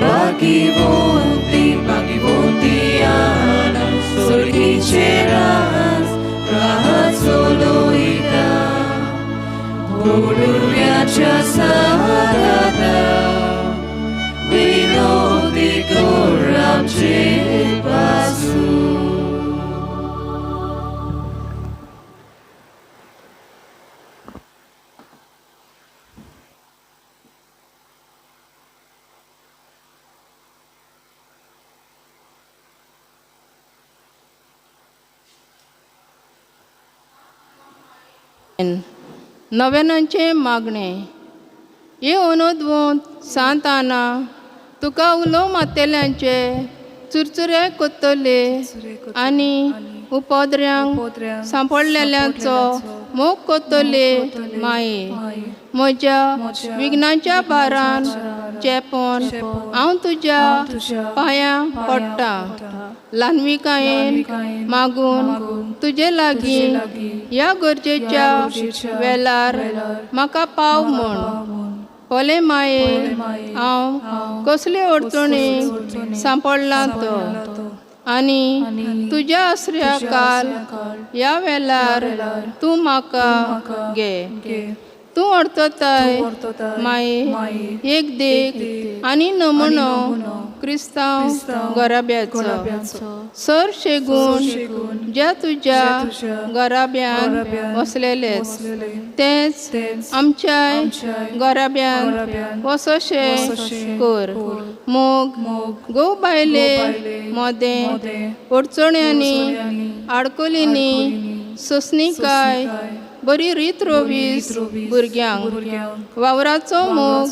बागी सोलकीचे रास राहाचो लोयता बोलव्याच्या साराता विनोदी गोरामचे पासू. नव्यानांचे मागणे. हे अनुद्वत सांत आना तुका उलो मातेल्यांचे चुरचुरे कोत्तले आनी उपद्र्यांक सांपडलेल्यांचो मोग कोत्तले माये. म्हज्या विघ्नाच्या बारान चेपोन हांव तुज्या पांयां पडटां. ल्हानविकायेन मागून तुजे लागीं ह्या गरजेच्या वेळार म्हाका पाव म्हण. पोले माये हांव कसले अडचणीक सांपडलां तो आनी तुज्या आसऱ्या काल ह्या वेळार तूं म्हाका घे. तूं अडतताय माये एक देख आनी नमुनो क्रिस्तांव घराब्याचो. सर शेगून ज्या तुज्या घराब्यान वसलेले तेच आमच्या घराब्यान वसोशे कर. मोग गो बायले मोदें अडचण्यांनी आडकोलींनी सोंसणीकाय बरी रीत रोवीस भुरग्यांक. वावराचो मोग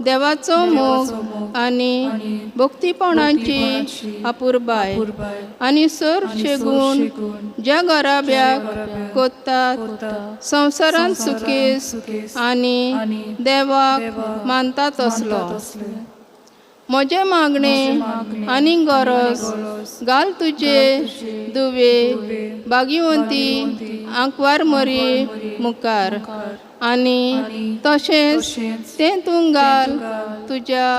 देवाचो मोग आनी भक्तीपणाची अपुरबाय आनी सर शेगून ज्या घराब्याक कोत्तात संवसारांत सुखेस आनी देवाक मानतात तसलो. म्हजे मागणे आनी गरज घाल तुजे दुवे भाग्यवंती आंकवार मरी मुखार आनी तशेंच तें तूं घाल तुज्या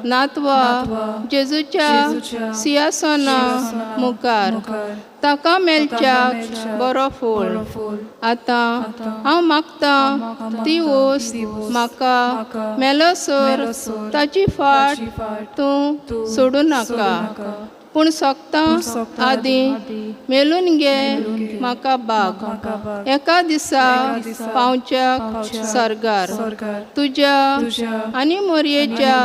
नातवा जेजूच्या सिंहासना मुखार. ताका मेलच्याक बरो फळ. आतां हांव मागतां ती वोस्त म्हाका मेलसर ताची फाट तूं सोडूं नाका. पूण सोगतां आदीं मेलून घे म्हाका बाग. एका दिसा पावच्याक सरगार तुज्या आनी मोरयेच्या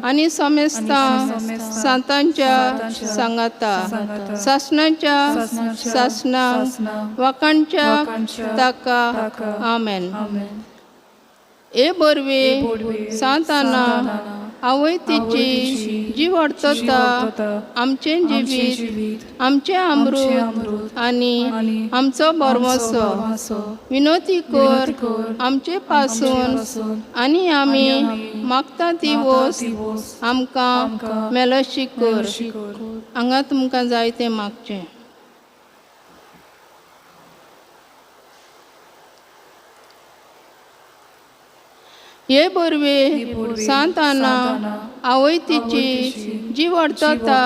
आनी समेस्तां सांतांच्या सांगाता सासणाच्या सासणांक वाकाणच्या ताका आमेन. ए बरवे सांत आना आवय तिची जी वर्तता आमचें जिवीत आमचें अमृत आनी आमचो बरवसो विनोदी कर आमचे पासून आनी आमी मागता ती वोस्त आमकां मेलशी कर. हांगा तुमकां जाय तें मागचें. हे बरवे सांत आना आवय तिची जी वर्तता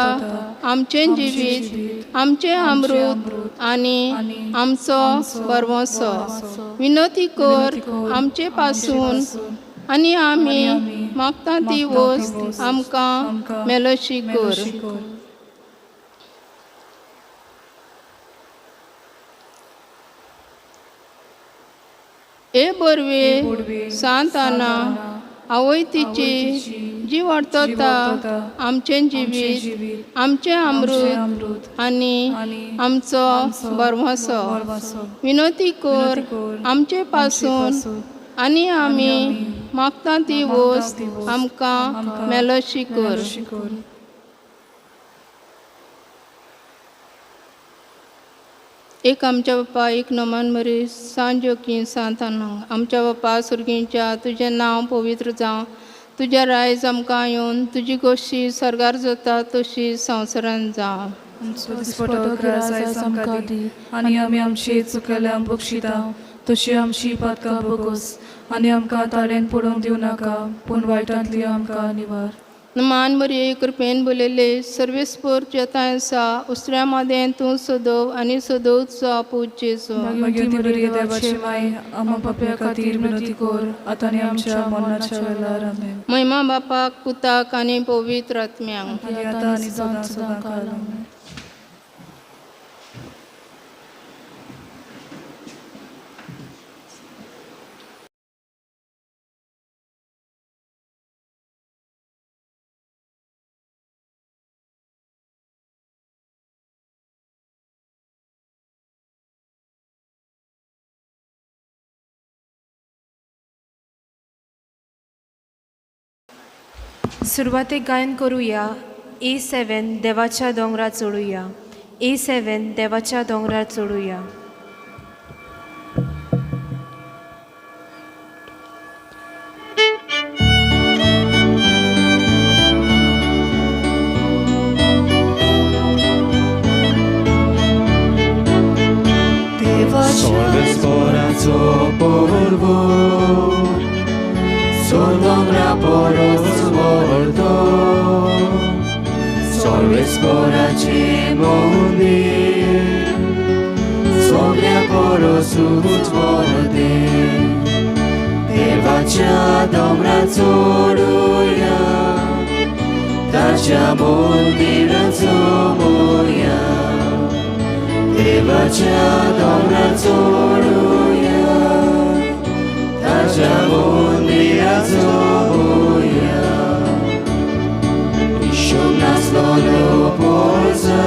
आमचें जिवीत आमचें अमृत आनी आमचो बरवसो विनोदी कर आमचे पासून आनी आमी मागता ती वोस्त आमकां मेलशी कर. ए बरवे सांत आना आवय तिची जी वर्तता आमचें जिवीत आमचें अमृत आनी आमचो बरवसो विनोदी कर आमचे पासून आनी आमी मागता ती वोस्त आमकां मेलशी कर. एक आमच्या बापा एक नमान मरी सांजोकी सांताना आमच्या बापा सुर्गींच्या तुझें नांव पवित्र जावं. तुज्या रायज आमकां येवन तुजी गोशी सरगार जाता तशी संवसारांत जावं. आनी आमी आमची चुकल्यांक बक्षिता तशी आमची पातकां बगोस आनी आमकां ताळेन पडूंक दिवं नाका पूण वायटांतली आमकां निवार. मान मरिये कृपेन बोलेले सर्वेस्पोर जेतांसा उसऱ्या मादें तूं सदव आनी सदवचो आपूज जेजू भाग्यवती मरिये देवाची माय आम्हा पाप्या खातीर विनंती कर आता आनी आमच्या मरणाच्या वेळार आमेन. महिमा बापाक पुताक आनी पवित्र आत्म्यांक आता आनी सदां काळ आमेन. सुरवातेक गायन करूया. A7 देवाच्या दोंगरार चडुया. A7 देवाच्या दोंगरार चडुया. Sorbesporaco polvor, Sodom porozvordo, Sorbesporace mondir, Sobria porozutvorde, Devacia dobra coruja, Tacia mondira comoja, Devacia dobra coruja, Tacia mondira comoja. Išom nas lodo polza,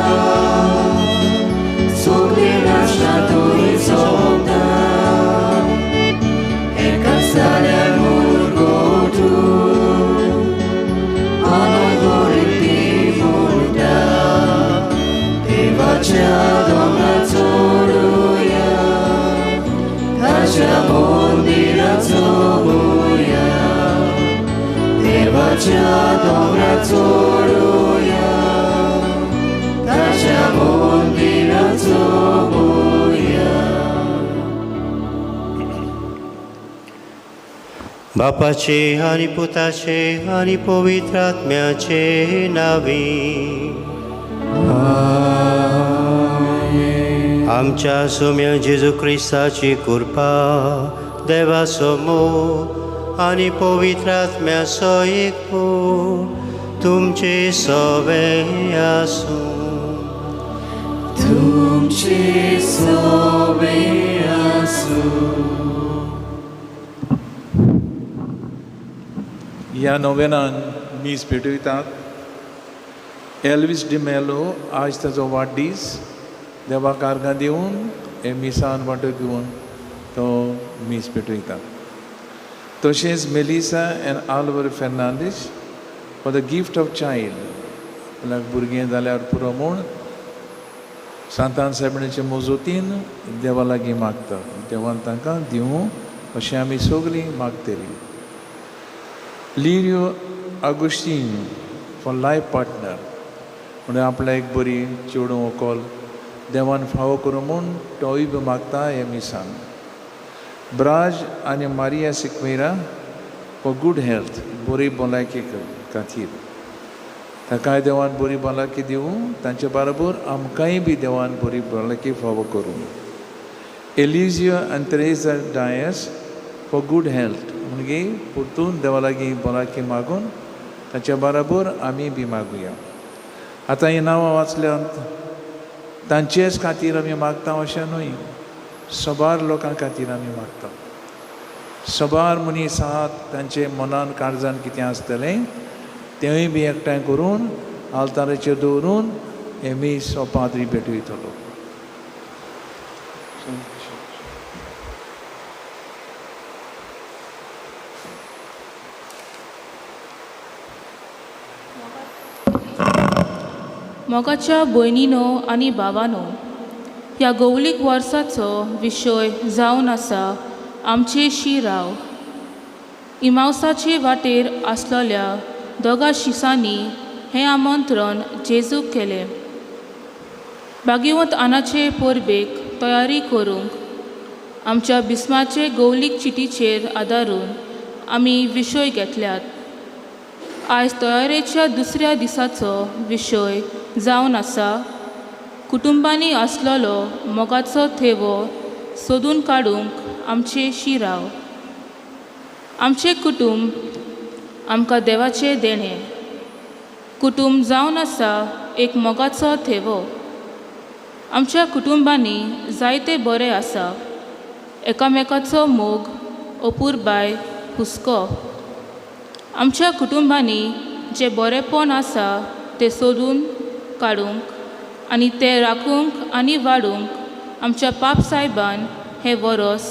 Sugliraš na tui somda, Eka stale murgotu, Anoj gorim ti mulda, Devacia dobra coruja, Tacia mondira comoja, Devacia dobra coruja, Tacia mondira comoja. बापाचे आणि पुताचे आणि पवित्र आत्म्याचे नावी आमच्या सौम्य जेजू ख्रिस्ताची कृपा देवा समोर आणि पवित्र आत्म्याचो एकपूर तुमचे सवे आसूं. तुमचे सवे आसूं. ह्या नोवेनान मीस भेटयतात. एल्विस डिमेलो आज ताचो वाडदीस. देवाक आर्गां दिवन हे मिसान वांटो घेवन तो मीस भेटयतात. तशेंच Melissa and Alvar Fernandes for the gift of child, आपल्याक भुरगें जाल्यार पुरो म्हूण सांतान साहेबाचे मोजोतीन देवा लागीं मागता. देवान तांकां दिवं अशें आमी सगळीं मागतलीं. लिरियो आगोस्तीन फॉर लायफ पार्टनर म्हणजे आपल्या एक बरी चेडूं व्हंकल देवान फावो करूं म्हूण तोय बी मागता हे मिसान. ब्राज आनी Maria Sequeira for good health, बरी भलायकी खातीर ताकाय देवान बरी भलायकी दिवं. तांचे बरोबर आमकांय बी देवान बरी भलायकी फावो करूं. एलिजियो आनी Teresa Dias for good health म्हणजे परतून देवा लागीं भलायकी मागून ताच्या बरोबर आमी बी मागुया. आतां हीं नांवां वाचल्यांत तांचेच खातीर आमी मागता अशें न्हय, सबार लोकां खातीर आमी मागता. सबार मनीस आहात तांचे मनान काळजान कितें आसतलें तेंय बी एकठांय करून आल्ताराचेर दवरून हे मीस हो पाद्री भेटयतलो. मोगाच्या भयणीनो आनी भावानो, ह्या गौलीक वर्साचो विशय जावन आसा आमचे शिराव. इमावसाचे वाटेर आसलेल्या दोगा शिसांनी हें आमंत्रण जेजूक केलें. भाग्यवंत आनाचे परबेक तयारी करूंक आमच्या बिस्माचे गौलीक चिटीचेर आदारून आमी विशय घेतल्यात. आयज तयारेच्या दुसऱ्या दिसाचो विशय जावन आसा कुटुंबांनी आसलेलो मोगाचो थेवो सोदून काडूंक आमचे शिराव. आमचे कुटुंब आमकां देवाचें देणें. कुटुंब जावन आसा एक मोगाचो थेवो. आमच्या कुटुंबांनी जायते बरें आसा. एकामेकाचो मोग, अपुरबाय, हुस्को. आमच्या कुटुंबांनी जे बरेपण आसा ते सोदून काडूंक आनी ते राखूंक आनी वाडूंक आमच्या पाप सायबान हें वरस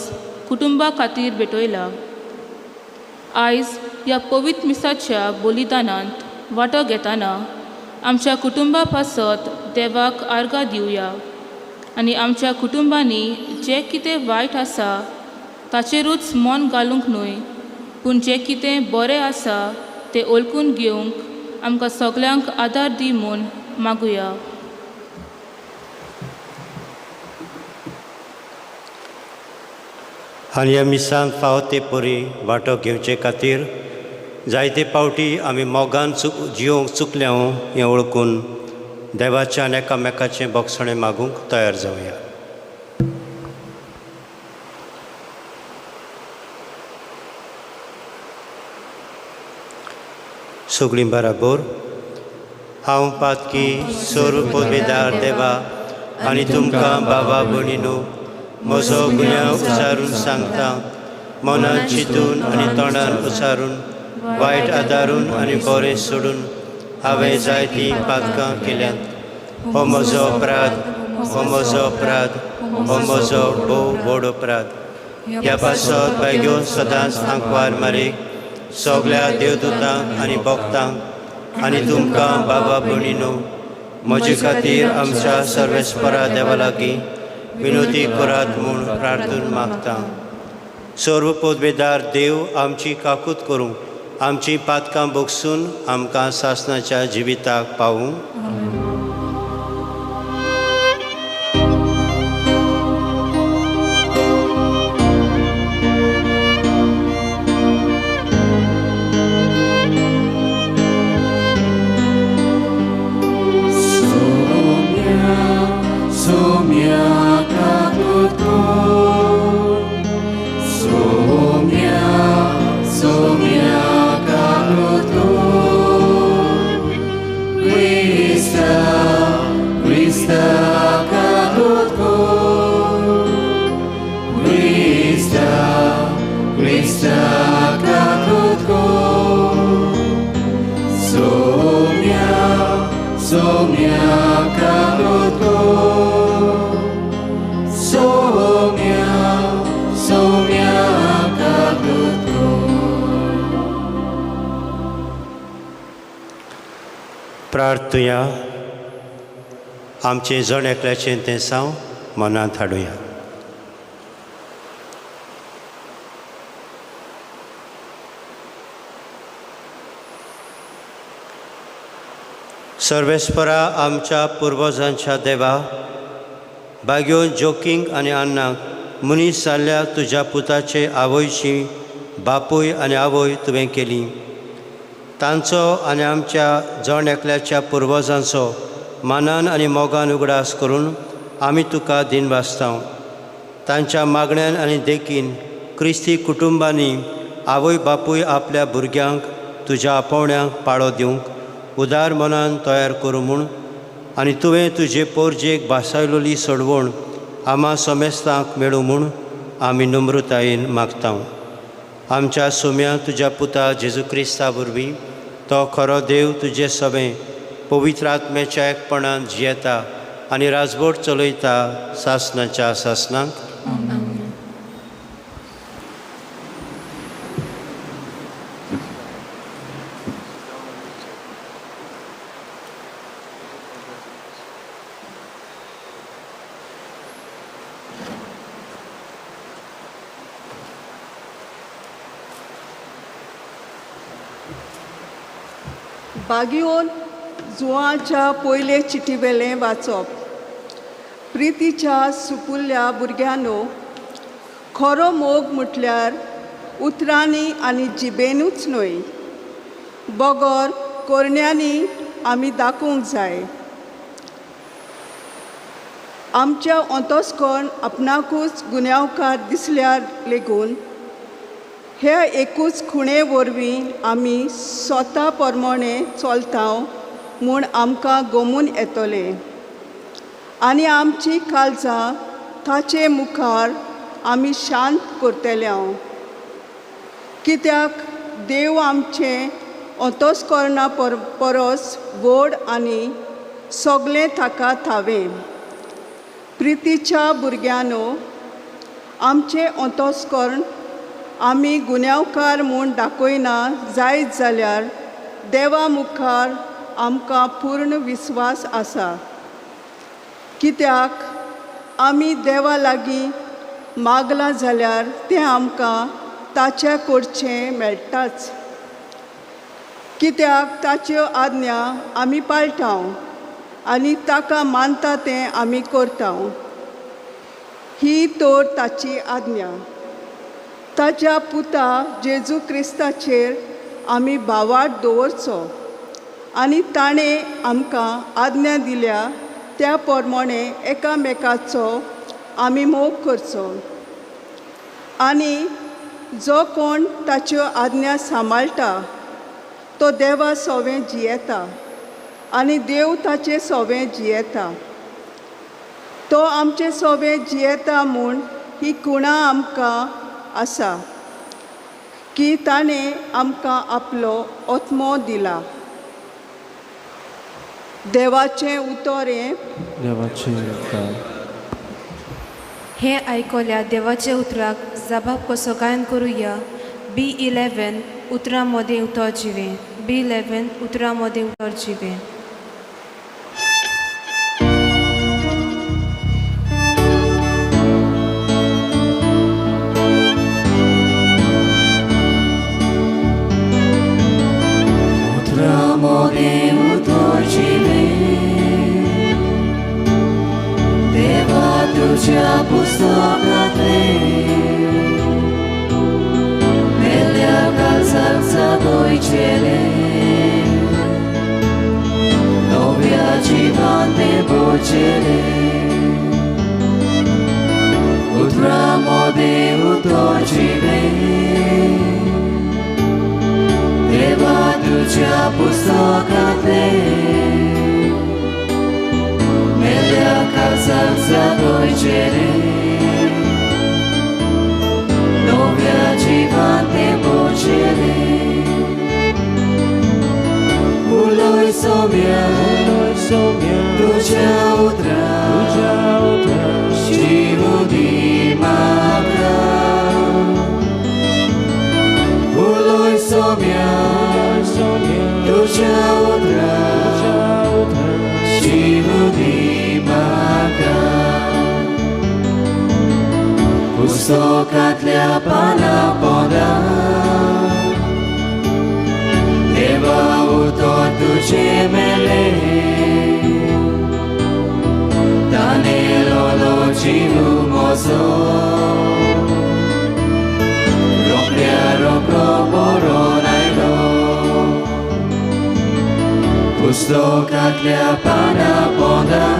कुटुंबा खातीर भेटयलां. आयज ह्या पवित्र मिसाच्या बलिदानांत वांटो घेतना आमच्या कुटुंबा पासत देवाक आर्गां दिवया आनी आमच्या कुटुंबांनी जें कितें वायट आसा ताचेरूच मन घालूंक न्हय, पूण जें कितें बरें आसा तें ओळखून घेवंक आमकां सगल्यांक आदार दी म्हूण मागुया. आनी ह्या मिसांत फावो ते परी वांटो घेवचे खातीर जायते फावटी आमी मोगान जियोंक चुकल्या हें ओळखून देवाच्या आनी एकामेकाचें बोगसणें मागूंक तयार जावया. सगळीं बराबर. हांव पातकी सर्व पदवेदार देवा आनी तुमकां बाबा भयणीनो म्हजो गुन्यांव उसारून सांगता. मनान चिंतून आनी तोंडान उसारून वायट आदारून आनी बरें सोडून हांवें जायतीं पातकां केल्यांत. हो म्हजो अपराध, हो म्हजो अपराध, हो म्हजो भोव व्हड अपराध. ह्या पासत बेगीन सदांच आंकवार मारीक सगल्या देवदूतांक आनी भक्तांक आनी तुमकां बाबा भयणीनो म्हजे खातीर आमच्या सर्वेस्परा देवा लागीं विनोदी करात म्हूण प्रार्थून मागता. सर्व पदवेदार देव आमची काकूत करूं, आमची पातकां भोगसून आमकां सासणाच्या जिविताक पावूं. प्रार्थुया. आमचे जण एकल्याचें तें साव मनांत हाडुया. सर्वेस्परा आमच्या पुर्वजांच्या देवा, बागयोन जोकींक आनी अन्नाक मनीस जाल्ल्या तुज्या पुताचे आवयची बापूय आनी आवय तुवें केली. तांचो आनी आमच्या जण एकल्याच्या पुर्वजांचो मानान आनी मोगान उगडास करून आमी तुका दिनवासता. तांच्या मागण्यान आनी देखीन क्रिस्ती कुटुंबांनी आवय बापूय आपल्या भुरग्यांक तुज्या आपोवण्यांक पाळो दिवंक उदार मनान तयार करूं म्हूण आनी तुवें तुजे पोरजेक भासायलोली सोडवण आम्हा समेस्तांक मेळूं म्हूण आमी नम्रतायेन मागता. आमच्या सोम्या तुज्या पुता जेजू क्रिस्ता वरवीं तो खरो देव तुजे सभे पवित्र आत्म्याच्या एकपणान जियेता आनी राजवट चलयता सासणाच्या सासणांक. बागयोन जुवाच्या पयले चिटीवेलें वाचप. प्रितीच्या सुपुल्ल्या भुरग्यानो, खरो मोग म्हटल्यार उतरांनी आनी जिबेनूच न्हय, बगर कोरण्यांनी आमी दाखोवंक जाय. आमच्या अंतस्करण आपणाकूच गुन्यांवकार दिसल्यार लेगून हे एकूच खुणे वरवीं आमी स्वता प्रमाणे चलता म्हूण आमकां गमून येतले आनी आमची काळजां ताचे मुखार आमी शांत करतले. कित्याक देव आमचें अंतस्करणा परस व्हड आनी सगळें ताका थावें. प्रितीच्या भुरग्यांनो, आमचें अंतस्करण आमी गुन्यांवकार म्हूण दाखयना जायत जाल्यार देवा मुखार आमकां पूर्ण विस्वास आसा. कित्याक आमी देवा लागीं मागलां जाल्यार तें आमकां ताचे कडचें मेळटाच. कित्याक ताच्यो आज्ञा आमी पाळटा आनी ताका मानता तें आमी करता. ही तर ताची आज्ञा. ताच्या पुता जेजू क्रिस्ताचेर आमी भावार्थ दवरचो आनी ताणें आमकां आज्ञा दिल्या त्या प्रमाणे एकामेकाचो आमी मोग करचो. आनी जो कोण ताच्यो आज्ञा सांबाळटा तो देवा सोवें जियेता आनी देव ताचें सोवें जियेता. तो आमचें सोवें जियेता म्हूण ही खुणां आमकां आसा की ताणें आमकां आपलो आत्मो दिला. देवाचें उतर हे आयकल्या देवाचे उतराक जबाब कसो गायन करुया. B11 उतरां मदें उतर जिवें. B11 उतरां मदें उतर जिवें. तुझ्या पुस्तकातले मेल्या काळजाक जागोयचेले नव्या जिवान ते बोचेले उतरां मदें उतर जिवे देवा तुझ्या पुस्तकातले मेल्या काळजाक जागोयचेले नव्या जिवान ते बोचेले उलोय सोम्या तुझ्या उतरां जीव दी म्हाका उलोय सोम्या तुझ्या उतरां जीव दी म्हाका पुस्तकांतल्या पानां पोंदां देवा उतर तुजे मेले ताणें लोलो जीव म्हजो रोखड्या रोखडो बरोवन आयलो पुस्तकांतल्या पानां पोंदां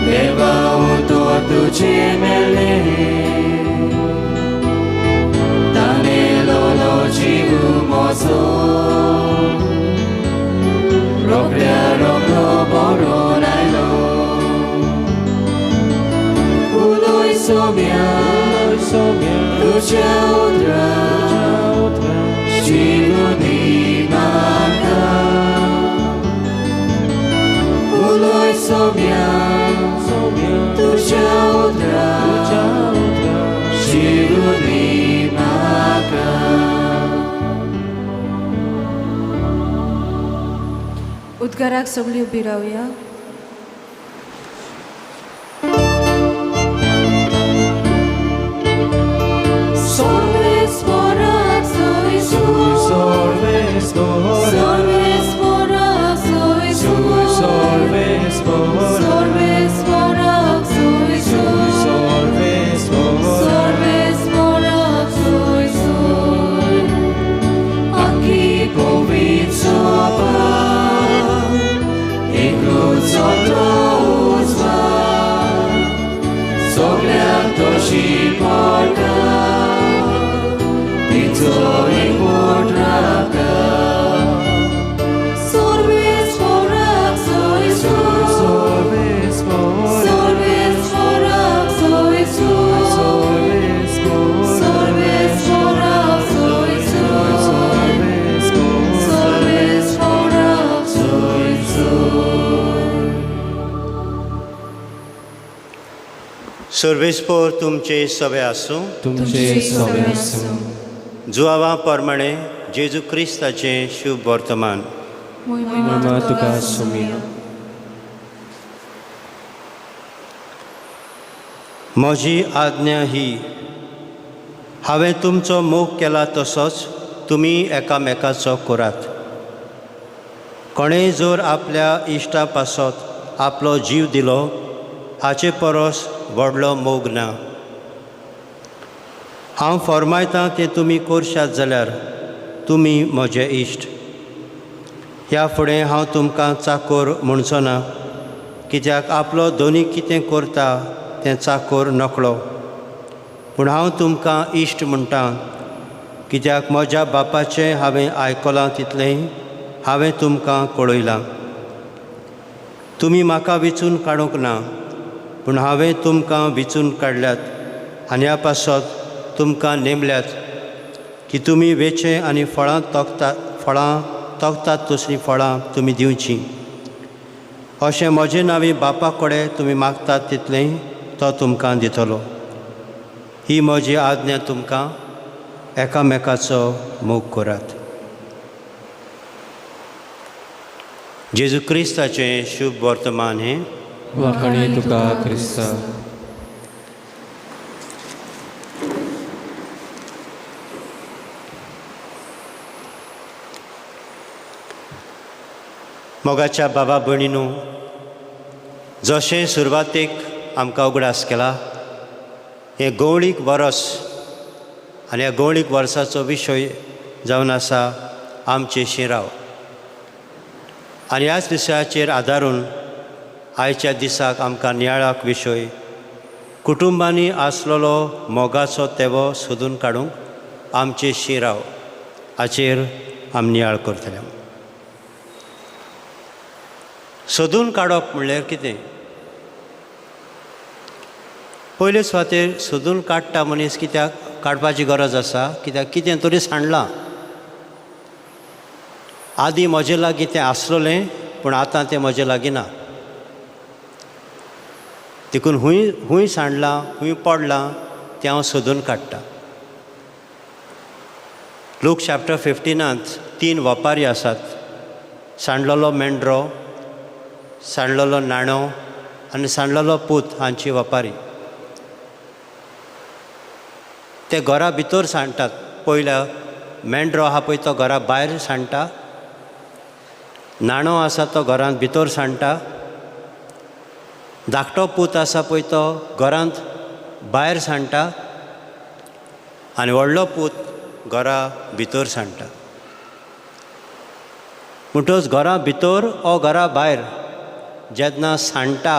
देवा उतर तुजे मेले ताणें लोलो जीव म्हजो रोखड्या रोखडो बरोवन आयलो उलोय सोम्या तुझ्या उतरां जीव दी म्हाका उलोय सोम्या तुझ्या उतरां जीव दी म्हाका उद्गाराक सगळीं उबी रावया. सगळ्यांक तशी पडटा तिचो एक बोट राखता Sorves forak so Jesus. Sorves forak Sorves forak so Jesus. Sorves forak Sorves forak so Jesus. Sorves forak Sorves forak so सर्वेस्पोर तुमचे सवे आसूं. तुमचे सगळे आसूं जुआवा प्रमाणे जेजू क्रिस्ताचें शुभ वर्तमान. महिमा तुका सुमिया म्हजी आज्ञा ही हांवें तुमचो मोग केला तसोच तुमी एकामेकाचो करात. कोणेय जर आपल्या इश्टा पासत आपलो जीव दिलो हाचे परस व्हडलो मोग ना. हांव फरमायतां तें तुमी करशात जाल्यार तुमी म्हजे इश्ट. ह्या फुडें हांव तुमकां चाकोर म्हणचो ना, कित्याक आपलो दोनी कितें करता तें चाकोर नकळो. पूण हांव तुमकां इश्ट म्हणटां, कित्याक म्हज्या बापाचें हांवें आयकलां तितलें हांवें तुमकां कळयलां. तुमी म्हाका विचून काडूंक ना, पूण हांवें तुमकां विचून काडल्यात आनी ह्या पासत तुमकां नेमल्यात की तुमी वेचे आनी फळां तोखतात तसलीं फळां तुमी दिवचीं. अशें म्हजे नांवी बापा कडेन तुमी मागतात तितलें तो तुमकां दितलो. ही म्हजी आज्ञा तुमकां एकामेकाचो मोग करात. जेजू क्रिस्ताचें शुभ वर्तमान हें. वाखणे तुका क्रिस्ता. मोगाच्या बाबा भयणीनो, जशें सुरवातेक आमकां उगडास केला हें गवळीक वर्स आनी ह्या गवळीक वर्साचो विशय जावन आसा आमचे शिराव. आनी ह्याच विशयाचेर आदारून आयच्या दिसाक आमकां नियाळाक विशय कुटुंबांनी आसलेलो मोगाचो तेवो सोदून काडूंक आमचे शिराव हाचेर आमी नियाळ करतले. सोदून काडप म्हणल्यार कितें? पयले सुवातेर सोदून काडटा मनीस कित्याक काडपाची गरज आसा, कित्याक कितें तरी सांडलां. आदीं म्हजे लागीं तें आसलोलें पूण आतां तें म्हजे लागीं ना. देखून हूंय सांडलां, हूंय पडलां तें हांव सोदून काडटां. लूक चॅप्टर 15 3 वपारी आसात. सांडलोलो मेंढरो, सांडलोलो नाणो आनी सांडलोलो पूत हांची वपारी. ते घरा भितर सांडटात. पयल्या मेंढरो आहा पळय तो घरा भायर सांडटा, नाणो आसा तो घरांत भितर सांडटा, धाकटो पूत आसा पळय तो घरांत भायर सांडटा आनी व्हडलो पूत घरा भितर सांडटा. म्हणटच घरा भितर ओ घरा भायर जेन्ना सांडटा,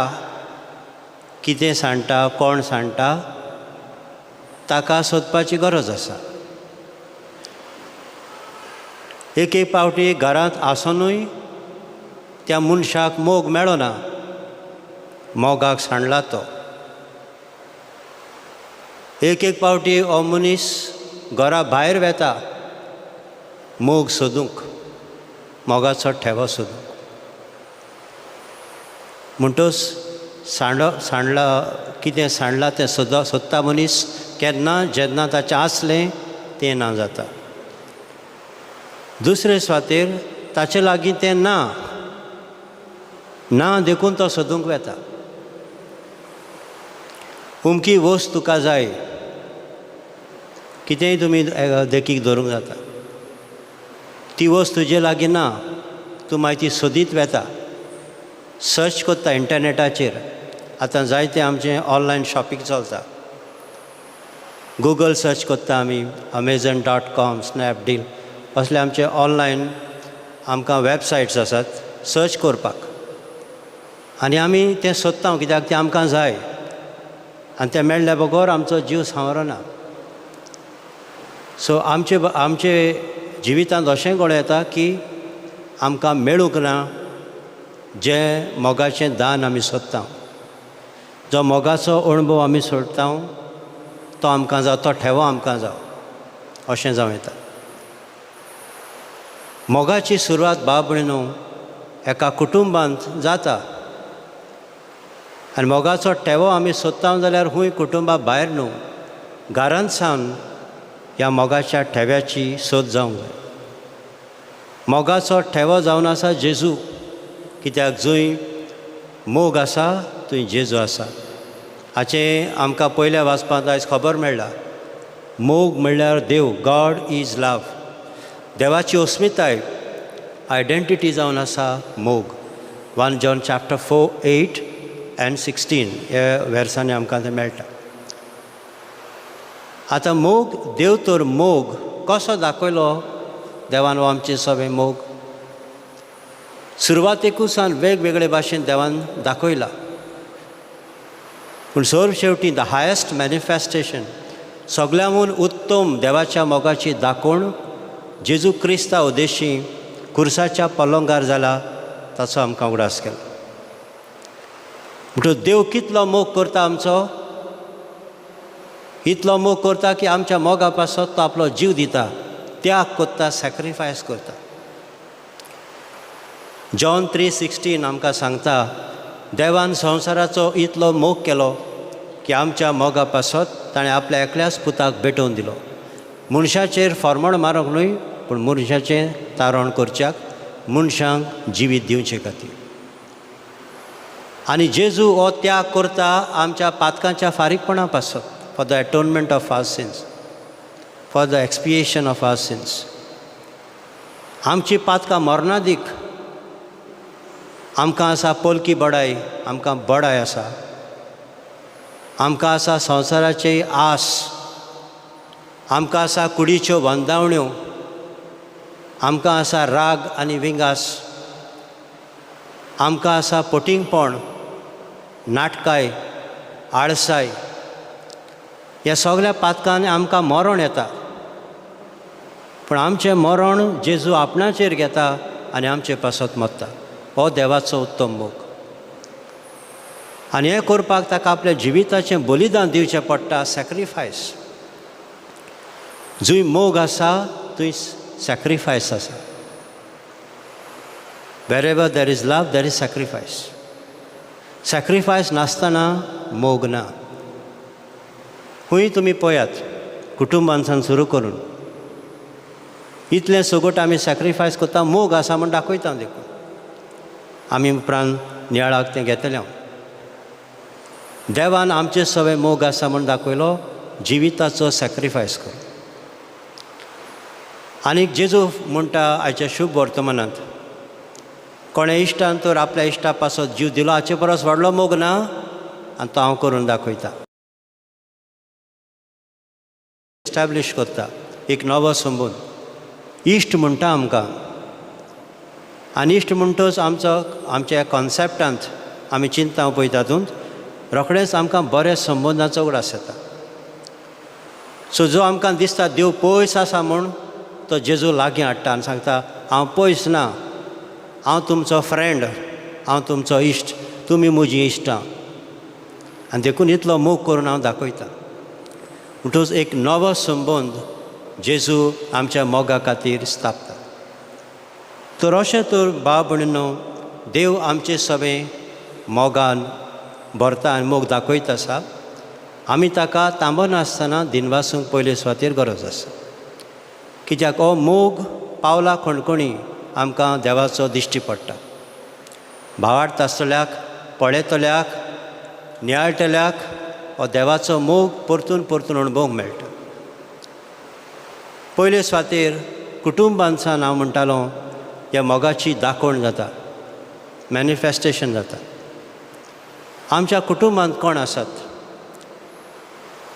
कितें सांडटा, कोण सांडटा, ताका सोदपाची गरज आसा. एक एक पावटी घरांत आसुनूय त्या मनशाक मोग मेळना, मोगाक सांडला तो. एक एक पावटी हो मनीस घरा भायर वेता मोग सोदूंक, मोगाचो ठेवो सोदूंक. म्हणटच सांडला कितें सांडलां तें सोदता मनीस केन्ना जेन्ना ताचें आसलें तें ना जाता. दुसरे सुवातेर ताचे लागीं तें ना देखून तो सोदूंक वेता. उमकी वस्त तुका जाय, कितेंय तुमी देखीक धरूंक जाता, ती वस्त तुजे लागीं ना, तूं मागीर ती सोदीत वेता, सर्च करता इंटरनेटाचेर. आतां जायतें आमचें ऑनलायन शॉपिंग चलता. गुगल सर्च करता आमी, Amazon.com, स्नॅपडील असले आमचे ऑनलायन आमकां वेबसायट्स आसात सर्च करपाक. आनी आमी तें सोदता कित्याक तें आमकां जाय. आनी तें मेळ्ळ्या बरोबर आमचो जीव सांवरना. सो आमचे जिवितांत अशें घडोवन येता की आमकां मेळूंक ना जें मोगाचें दान आमी सोदता. जो मोगाचो अणभव आमी सोदता तो आमकां जावं, तो ठेवो आमकां जावं, अशें जावं येता. मोगाची सुरवात भाव भयणो एका कुटुंबांत जाता आनी मोगाचो ठेवो आमी सोदता जाल्यार खूंय कुटुंबा भायर न्हू, घरांत सावन ह्या मोगाच्या ठेव्याची सोद जावंक जाय. मोगाचो ठेवो जावन आसा जेजू, कित्याक जंय मोग आसा थंय जेजू आसा. हाचें आमकां पयल्या वाचपांत आयज खबर मेळ्ळा. मोग म्हणल्यार देव, गॉड इज लव. देवाची अस्मिताय, आयडेंटिटी जावन आसा मोग. 1 John chapter 4, 8 and 16 ह्या वर्सांनी आमकां तें मेळटा. आतां मोग, देव तर मोग कसो दाखयलो देवान हो आमचे सगळे मोग? सुरवातेकूसान वेगवेगळे भाशेन देवान दाखयला, पूण सर शेवटी द हायेस्ट मॅनिफेस्टेशन, सगळ्यांहून उत्तम देवाच्या मोगाची दाखोवण जेजू क्रिस्ता उद्देशी खुर्साच्या पलंगार जाला ताचो आमकां उगडास केलो. म्हणटूच देव कितलो मोग करता आमचो? इतलो मोग करता की आमच्या मोगा पासत तो आपलो जीव दिता, त्याग करता, सॅक्रिफायस करता. जॉन 3:16 आमकां सांगता देवान संवसाराचो इतलो मोग केलो की आमच्या मोगा पासत ताणें आपल्या एकल्याच पुताक भेटोवन दिलो. मनशाचेर फॉर्मण मारूंक न्हय, पूण मनशाचें तारण करच्याक, मनशांक जिवीत दिवचे खातीर. आनी जेजू हो त्याग करता आमच्या पातकांच्या फारीकपणा पासत, for the atonement of our sins, for the expiation of our sins. आमची पातकां मरणादीक आमकां आसा पोलकी बडाय, आमकां बडाय आसा, आमकां आसा संवसाराची आस, आमकां आसा कुडीच्यो वंदावण्यो, आमकां आसा राग आनी विंगास, आमकां आसा पोटिंगपण, नाटकाय, आळसाय. ह्या सगळ्या पातकांनी आमकां मरण येता, पूण आमचें मरण जेजू आपणाचेर घेता आनी आमचे पासत मरता. हो देवाचो उत्तम मोग. आनी हें करपाक ताका आपल्या जिविताचें बलिदान दिवचें पडटा, सॅक्रिफायस. जंय मोग आसा थंय सॅक्रिफायस आसा. Wherever there is love there is sacrifice. Sacrifice नासतना मोग ना. खूंय तुमी पळयात, कुटुंबांसान सुरू करून इतलें सगोट आमी सॅक्रिफायस करता, मोग आसा म्हूण दाखयता देखून. आमी उपरांत नियाळाक तें घेतलें हांव. देवान आमचे सगळे मोग आसा म्हूण दाखयलो जिविताचो सॅक्रिफायस करून. आनीक जेजू म्हणटा आयच्या शुभ वर्तमानांत, कोणे इश्टान तर आपल्या इश्टा पासत जीव दिलो हाचे परस व्हडलो मोग ना, आनी तो हांव करून दाखयता. एस्टॅब्लीश करता एक नवो संबंद. इश्ट म्हणटा आमकां, आनी इश्ट म्हणटच आमच्या कॉन्सेप्टांत आमी चिंता पळय तातूंत रोखडेंच आमकां बरे संबंदाचो उगडास येता. सो जो आमकां दिसता देव पयस आसा म्हूण तो जेजू लागीं हाडटा आनी सांगता हांव पयस ना, हांव तुमचो फ्रेंड, हांव तुमचो इश्ट, तुमी म्हजीं इश्टां. आनी देखून इतलो मोग करून हांव दाखयता. म्हणटूच एक नवो संबंद जेजू आमच्या मोगा खातीर स्थापता. तर अशें तर भाव भयणींनो, देव आमचे सगळे मोगान भरता आनी मोग दाखयत आसा. आमी ताका तांबनासतना दिनवासूंक पयले सुवातेर गरज आसा. कित्याक हो मोग पावला खणखणी आमकां देवाचो दिश्टी पडटा. भावार्थ आसतल्याक, पळयतल्याक, नियाळटल्याक हो देवाचो मोग परतून परतून अणभवूंक मेळटा. पयले सुवातेर कुटुंबांसान हांव म्हणटालो ह्या मोगाची दाखोवण जाता, मॅनिफेस्टेशन जाता. आमच्या कुटुंबांत कोण आसात?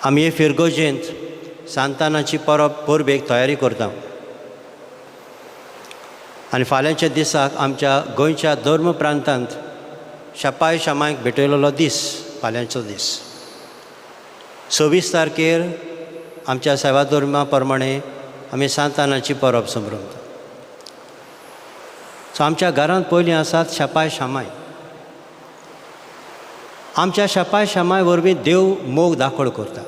आमी हे फिरगोजेंत सांतानाची परब परबेक तयारी करता. आनी फाल्यांच्या दिसाक आमच्या गोंयच्या धर्म प्रांतांत शपाय शमायक भेटयलेलो दीस, फाल्यांचो दीस. 26 तारखेर आमच्या सेवा धर्मा प्रमाणे आमी सांतानाची परब संभ्रमता. सो आमच्या घरांत पयलीं आसात शेपाय शामाय. आमच्या शेपाय शामाय वरवीं देव मोग दाखोळ करता.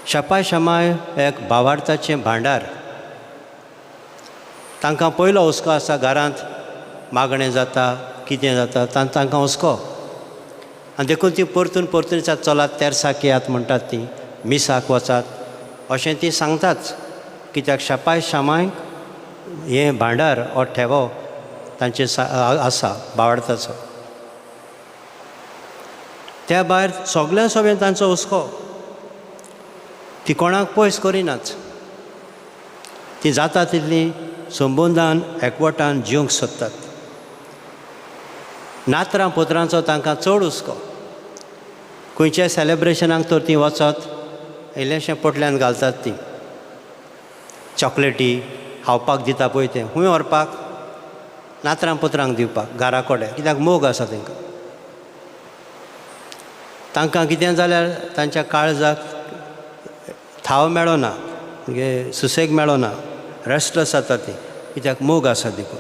शेपाय शामाय एक भावार्थाचें भांडार. तांकां पयलो हुस्को आसा घरांत मागणें जाता कितें जाता तांकां हुस्को आनी देखून ती परतून परतून चलात तेरसाक येयात म्हणटात ती मिसाक वचात अशें ती सांगतात. कित्याक शेपाय शामायक हें भांडार हो ठेवो तांचे आसा भावार्थाचो. त्या भायर सगळ्या सभेन तांचो हुस्को. ती कोणाक पयस करिनात. ती जाता तितली संबंदान एकवटान जिवंक सोदतात. नातरां पुत्रांचो तांकां चड हुस्को. खंयच्या सेलेब्रेशनाक तर ती वचत इल्लेशें पोटल्यान घालतात ती चॉकलेटी खावपाक दिता पळय तें खूंय व्हरपाक नातरां पुत्रांक दिवपाक घरा कडेन. कित्याक मोग आसा तांकां. तांकां कितें जाल्यार तांच्या काळजाक थाव मेळना म्हणजे सुसेग मेळना. रेस्टलेस जाता ती कित्याक मोग आसा देखून.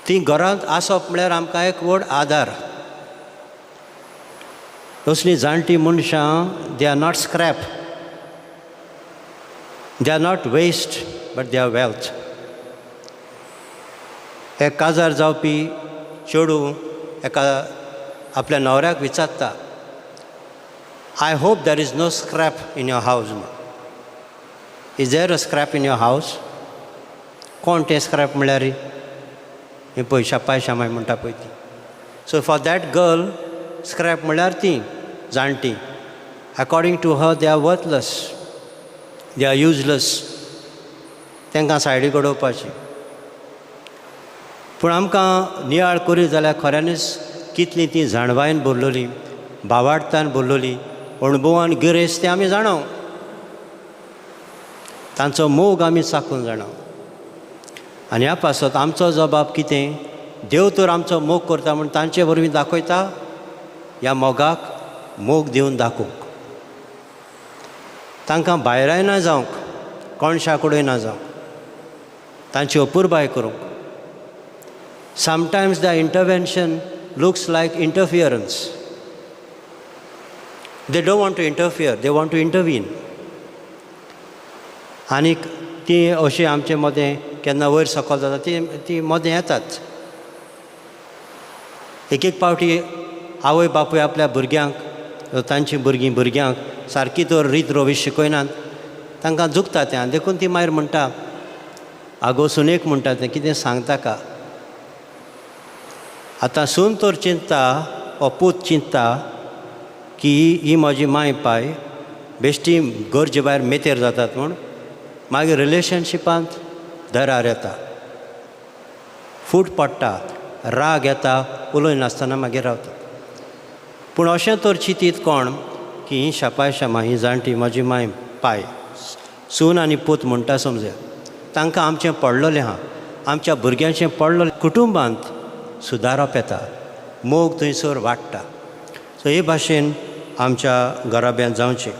ती घरांत आसप म्हळ्यार आमकां एक व्हड आदार. असलीं जाणटी मनशां they are not scrap. They are not waste but they are wealth. एक काजार जावपी चेडूं एका आपल्या न्हवऱ्याक विचारता I hope there is no scrap in your house. Is there a scrap in your house. कोण तें स्क्रॅप म्हळ्यार हें पळय शेपाय शामाय म्हणटा पळय ती. So for that girl scrap म्हळ्यार ती जाणटी. According to her they are worthless. They are useless. तांकां सायडीक उडोवपाची. पूण आमकां नियाळ करीत जाल्यार खऱ्यांनीच कितलीं ती जाणवायेन भरलेली भावार्थान भरलेली अणभवान गिरेस्त तें आमी जाणव. तांचो मोग आमी चाखून जाणव. आनी ह्या पासत आमचो जबाब कितें. देव तर आमचो मोग करता म्हूण तांचे वरवीं दाखयता ह्या मोगाक मोग दिवन दाखोवंक. तांकां भायराय ना जावंक कोणशाकूय ना जावंक. तांची अपुरबाय करूंक. Sometimes the intervention looks like interference. They don't want to interfere. They want to intervene. आनीक ती अशी आमचे मदें केन्ना वयर सकयल जाता ती मदें येतात. एक एक पावटी आवय बापूय आपल्या भुरग्यांक तांची भुरग्यांक सारकी तर रीत रोवी शिकयनात. तांकां चुकता तें. आनी देखून ती मागीर म्हणटा आगो सुनेक म्हणटा तें कितें सांगता का. आतां सून तर चिंतता हो पूत चिंतता की ही म्हजी माय पाय बेश्टी गरजे भायर मेतेर जातात म्हूण मागीर रिलेशनशिपांत दरार येता. फूट पडटा. राग येता. उलय नासतना मागीर रावता. पूण अशें तर चिंतीत कोण की ही शेपाय शामा ही जाणटी म्हजी माय पाय सून आनी पूत म्हणटा समजा तांकां आमचें पडलेलें आहा. आमच्या भुरग्यांचें पडलेलें कुटुंबांत सुदारप येता. मोग थंयसर वाडटा. सो हे भाशेन आमच्या घराब्यांत जावचें.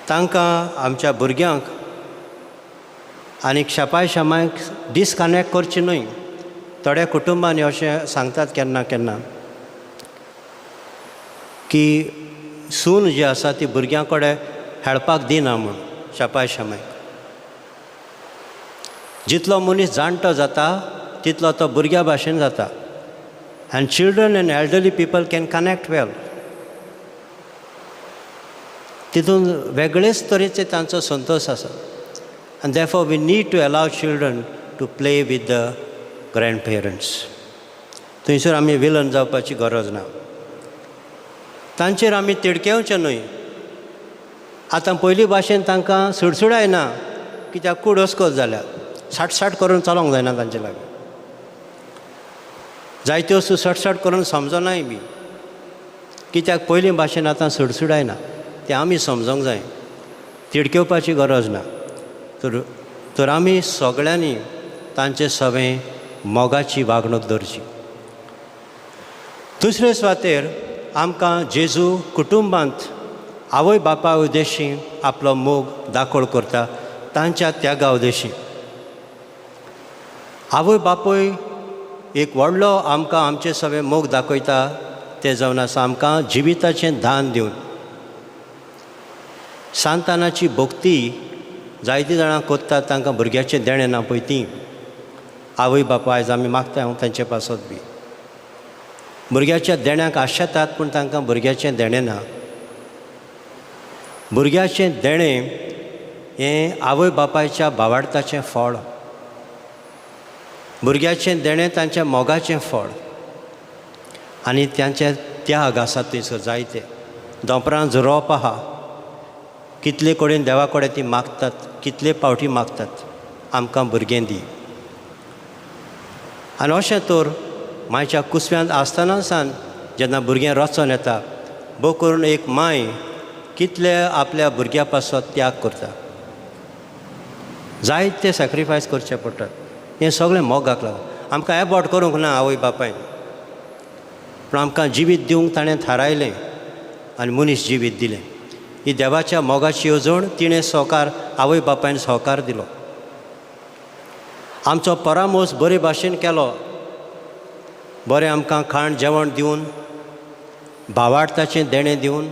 तांकां आमच्या भुरग्यांक आनीक शेपाय शामायक डिसकनेक्ट करचें न्हय. थोड्या कुटुंबांनी अशें सांगतात केन्ना केन्ना की सून जी आसा ती भुरग्यां कडेन खेळपाक दिना म्हूण शेपाय शामायक. जितलो मनीस जाणटो जाता तितलो तो भुरग्या भाशेन जाता. And children and elderly people can connect well. तितून वेगळेच तरेचे तांचो संतोश आसा. And therefore we need to allow children to play with the grandparents. थंयसर आमी विलन जावपाची गरज ना. तांचेर आमी तिडकेवचें न्हय. आतां पयलीं भाशेन तांकां सुडसुडाय ना कित्याक कूड हुस्को जाल्यार साट करून चलोंक जायना तांचे लागीं. जायत्यो वस्तू सटसट करून समजनाय बी कित्याक पयलीं भाशेन आतां सुडसुडाय ना. तें आमी समजूंक जाय. तिडकेवपाची गरज ना. तर आमी सगळ्यांनी तांचे सवें मोगाची वागणूक धरची. दुसरे सुवातेर आमकां जेजू कुटुंबांत आवय बापा उद्देशी आपलो मोग दाखोळ करता तांच्या त्यागा उद्देशी. आवय बापूय एक व्हडलो आमकां आमचे सगळे मोग दाखयता ते जावन आसा आमकां जिविताचें दान दिवन. सांतानाची भक्ती जायतीं जाणां कोत्तात तांकां भुरग्याचें देणें ना पळय तीं आवय बापा आयज आमी मागता हांव तांचे पासत बी. भुरग्याच्या देण्याक आशेतात पूण तांकां भुरग्याचें देणें ना. भुरग्याचें देणें हें आवय बापायच्या भावार्थाचें फळ. भुरग्याचें देणें तांच्या मोगाचें फळ आनी तांचे त्याग आसात थंयसर जायते. दोंपरां झरोवप आहा, कितले कडेन देवा कडेन ती मागतात, कितले फावटी मागतात आमकां भुरगें दी. आनी अशें तर मायच्या कुसव्यांत आसतना सावन जेन्ना भुरगें रचून येता भोव करून एक माय कितले आपल्या भुरग्या पासत त्याग करता, जायते सॅक्रिफायस करचे पडटात. हें सगळें मोगाक लागून. आमकां एबॉट करूंक ना आवय बापायन, पूण आमकां जिवीत दिवंक ताणें थारायलें आनी मनीस जिवीत दिलें. ही देवाच्या मोगाची येवजण तिणें सहकार आवय बापायन सहकार दिलो. आमचो परामोस बरे भाशेन केलो, बरें आमकां खाण जेवण दिवन, भावार्थाचें देणें दिवन,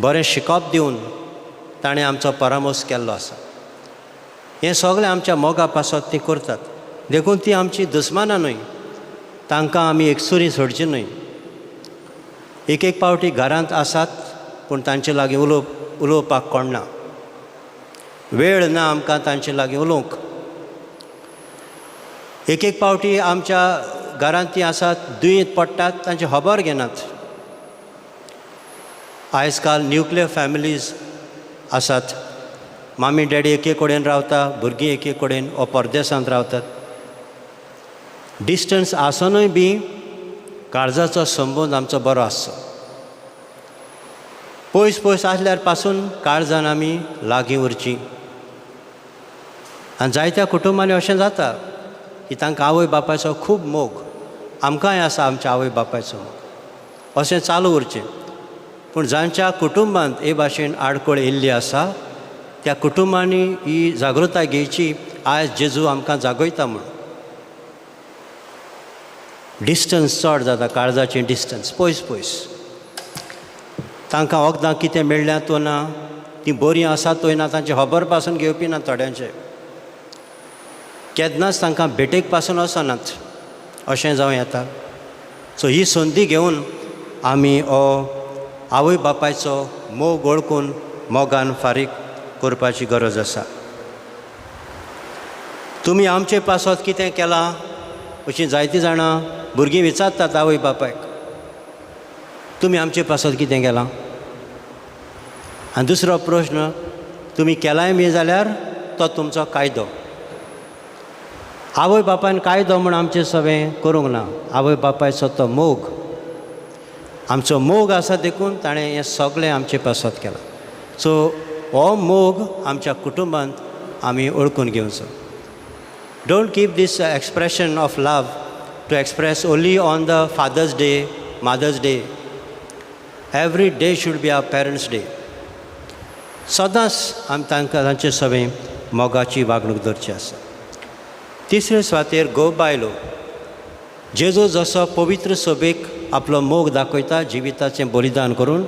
बरें शिकप दिवन ताणें आमचो परामोस केल्लो आसा. हें सगळें आमच्या मोगा पासत तीं करतात. देखून तीं आमचीं दुस्मानां न्हय, तांकां आमी एकसुरी सोडची न्हय. एक एक पावटी घरांत आसात पूण तांचे लागीं उलोवपाक कोण ना, वेळ ना आमकां तांचे लागीं उलोवंक. एक एक पावटी आमच्या घरांत तीं आसात, दुयेंत पडटात, तांची खबर घेनात. आयज काल न्युक्लियर फॅमिलीज आसात, मामी डॅडी एके कडेन रावता, भुरगीं एके कडेन वो परदेसांत रावतात. डिस्टन्स आसनूय बी काळजाचो संबंद आमचो बरो आसचो. पयस पयस आसल्यार पासून काळजान आमी लागीं उरचीं. आनी जायत्या कुटुंबांनी अशें जाता की तांकां आवय बापायचो खूब मोग, आमकांय आसा आमच्या आवय बापायचो मोग, अशें चालू उरचें. पूण जांच्या कुटुंबांत हे भाशेन आडखळ येयल्ली आसा त्या कुटुंबांनी ही जागृताय घेवची. आयज जेजू आमकां जागयता म्हूण. डिस्टन्स चड जाता, काळजाचें डिस्टन्स, पयस पयस. तांकां वखदां कितें मेळ्ळ्यां तो ना, तीं बरीं आसात तोय ना, तांचे खबर पासून घेवपी ना थोड्यांचे. केन्नाच तांकां भेटेक पासून वचनात, अशें जावं येता. सो ही संदी घेवन आमी हो आवय बापायचो मोग वळखून मोगान फारीक करपाची गरज आसा. तुमी आमचे पासत कितें केलां अशीं जायतीं जाणां भुरगीं विचारतात आवय बापायक, तुमी आमचे पासत कितें केलां. आनी दुसरो प्रश्न, तुमी केलांय बी जाल्यार तो तुमचो कायदो. आवय बापायन कायदो म्हूण आमचें सगळें करूंक ना. आवय बापायचो तो मोग, आमचो मोग आसा देखून ताणें हें सगळें आमचे पासत केलां. सो हो मोग आमच्या कुटुंबांत आमी ओळखून घेवचो. Don't keep these expression of love to express only on the father's day, mother's day. Every day should be our parents day. सदांच आमी तांकां तांचे सगळें मोगाची वागणूक धरची आसा. तिसरे सुवातेर गो बायलो. जेजू जसो पवित्र सभेक आपलो मोग दाखयता जिविताचें बलिदान करून,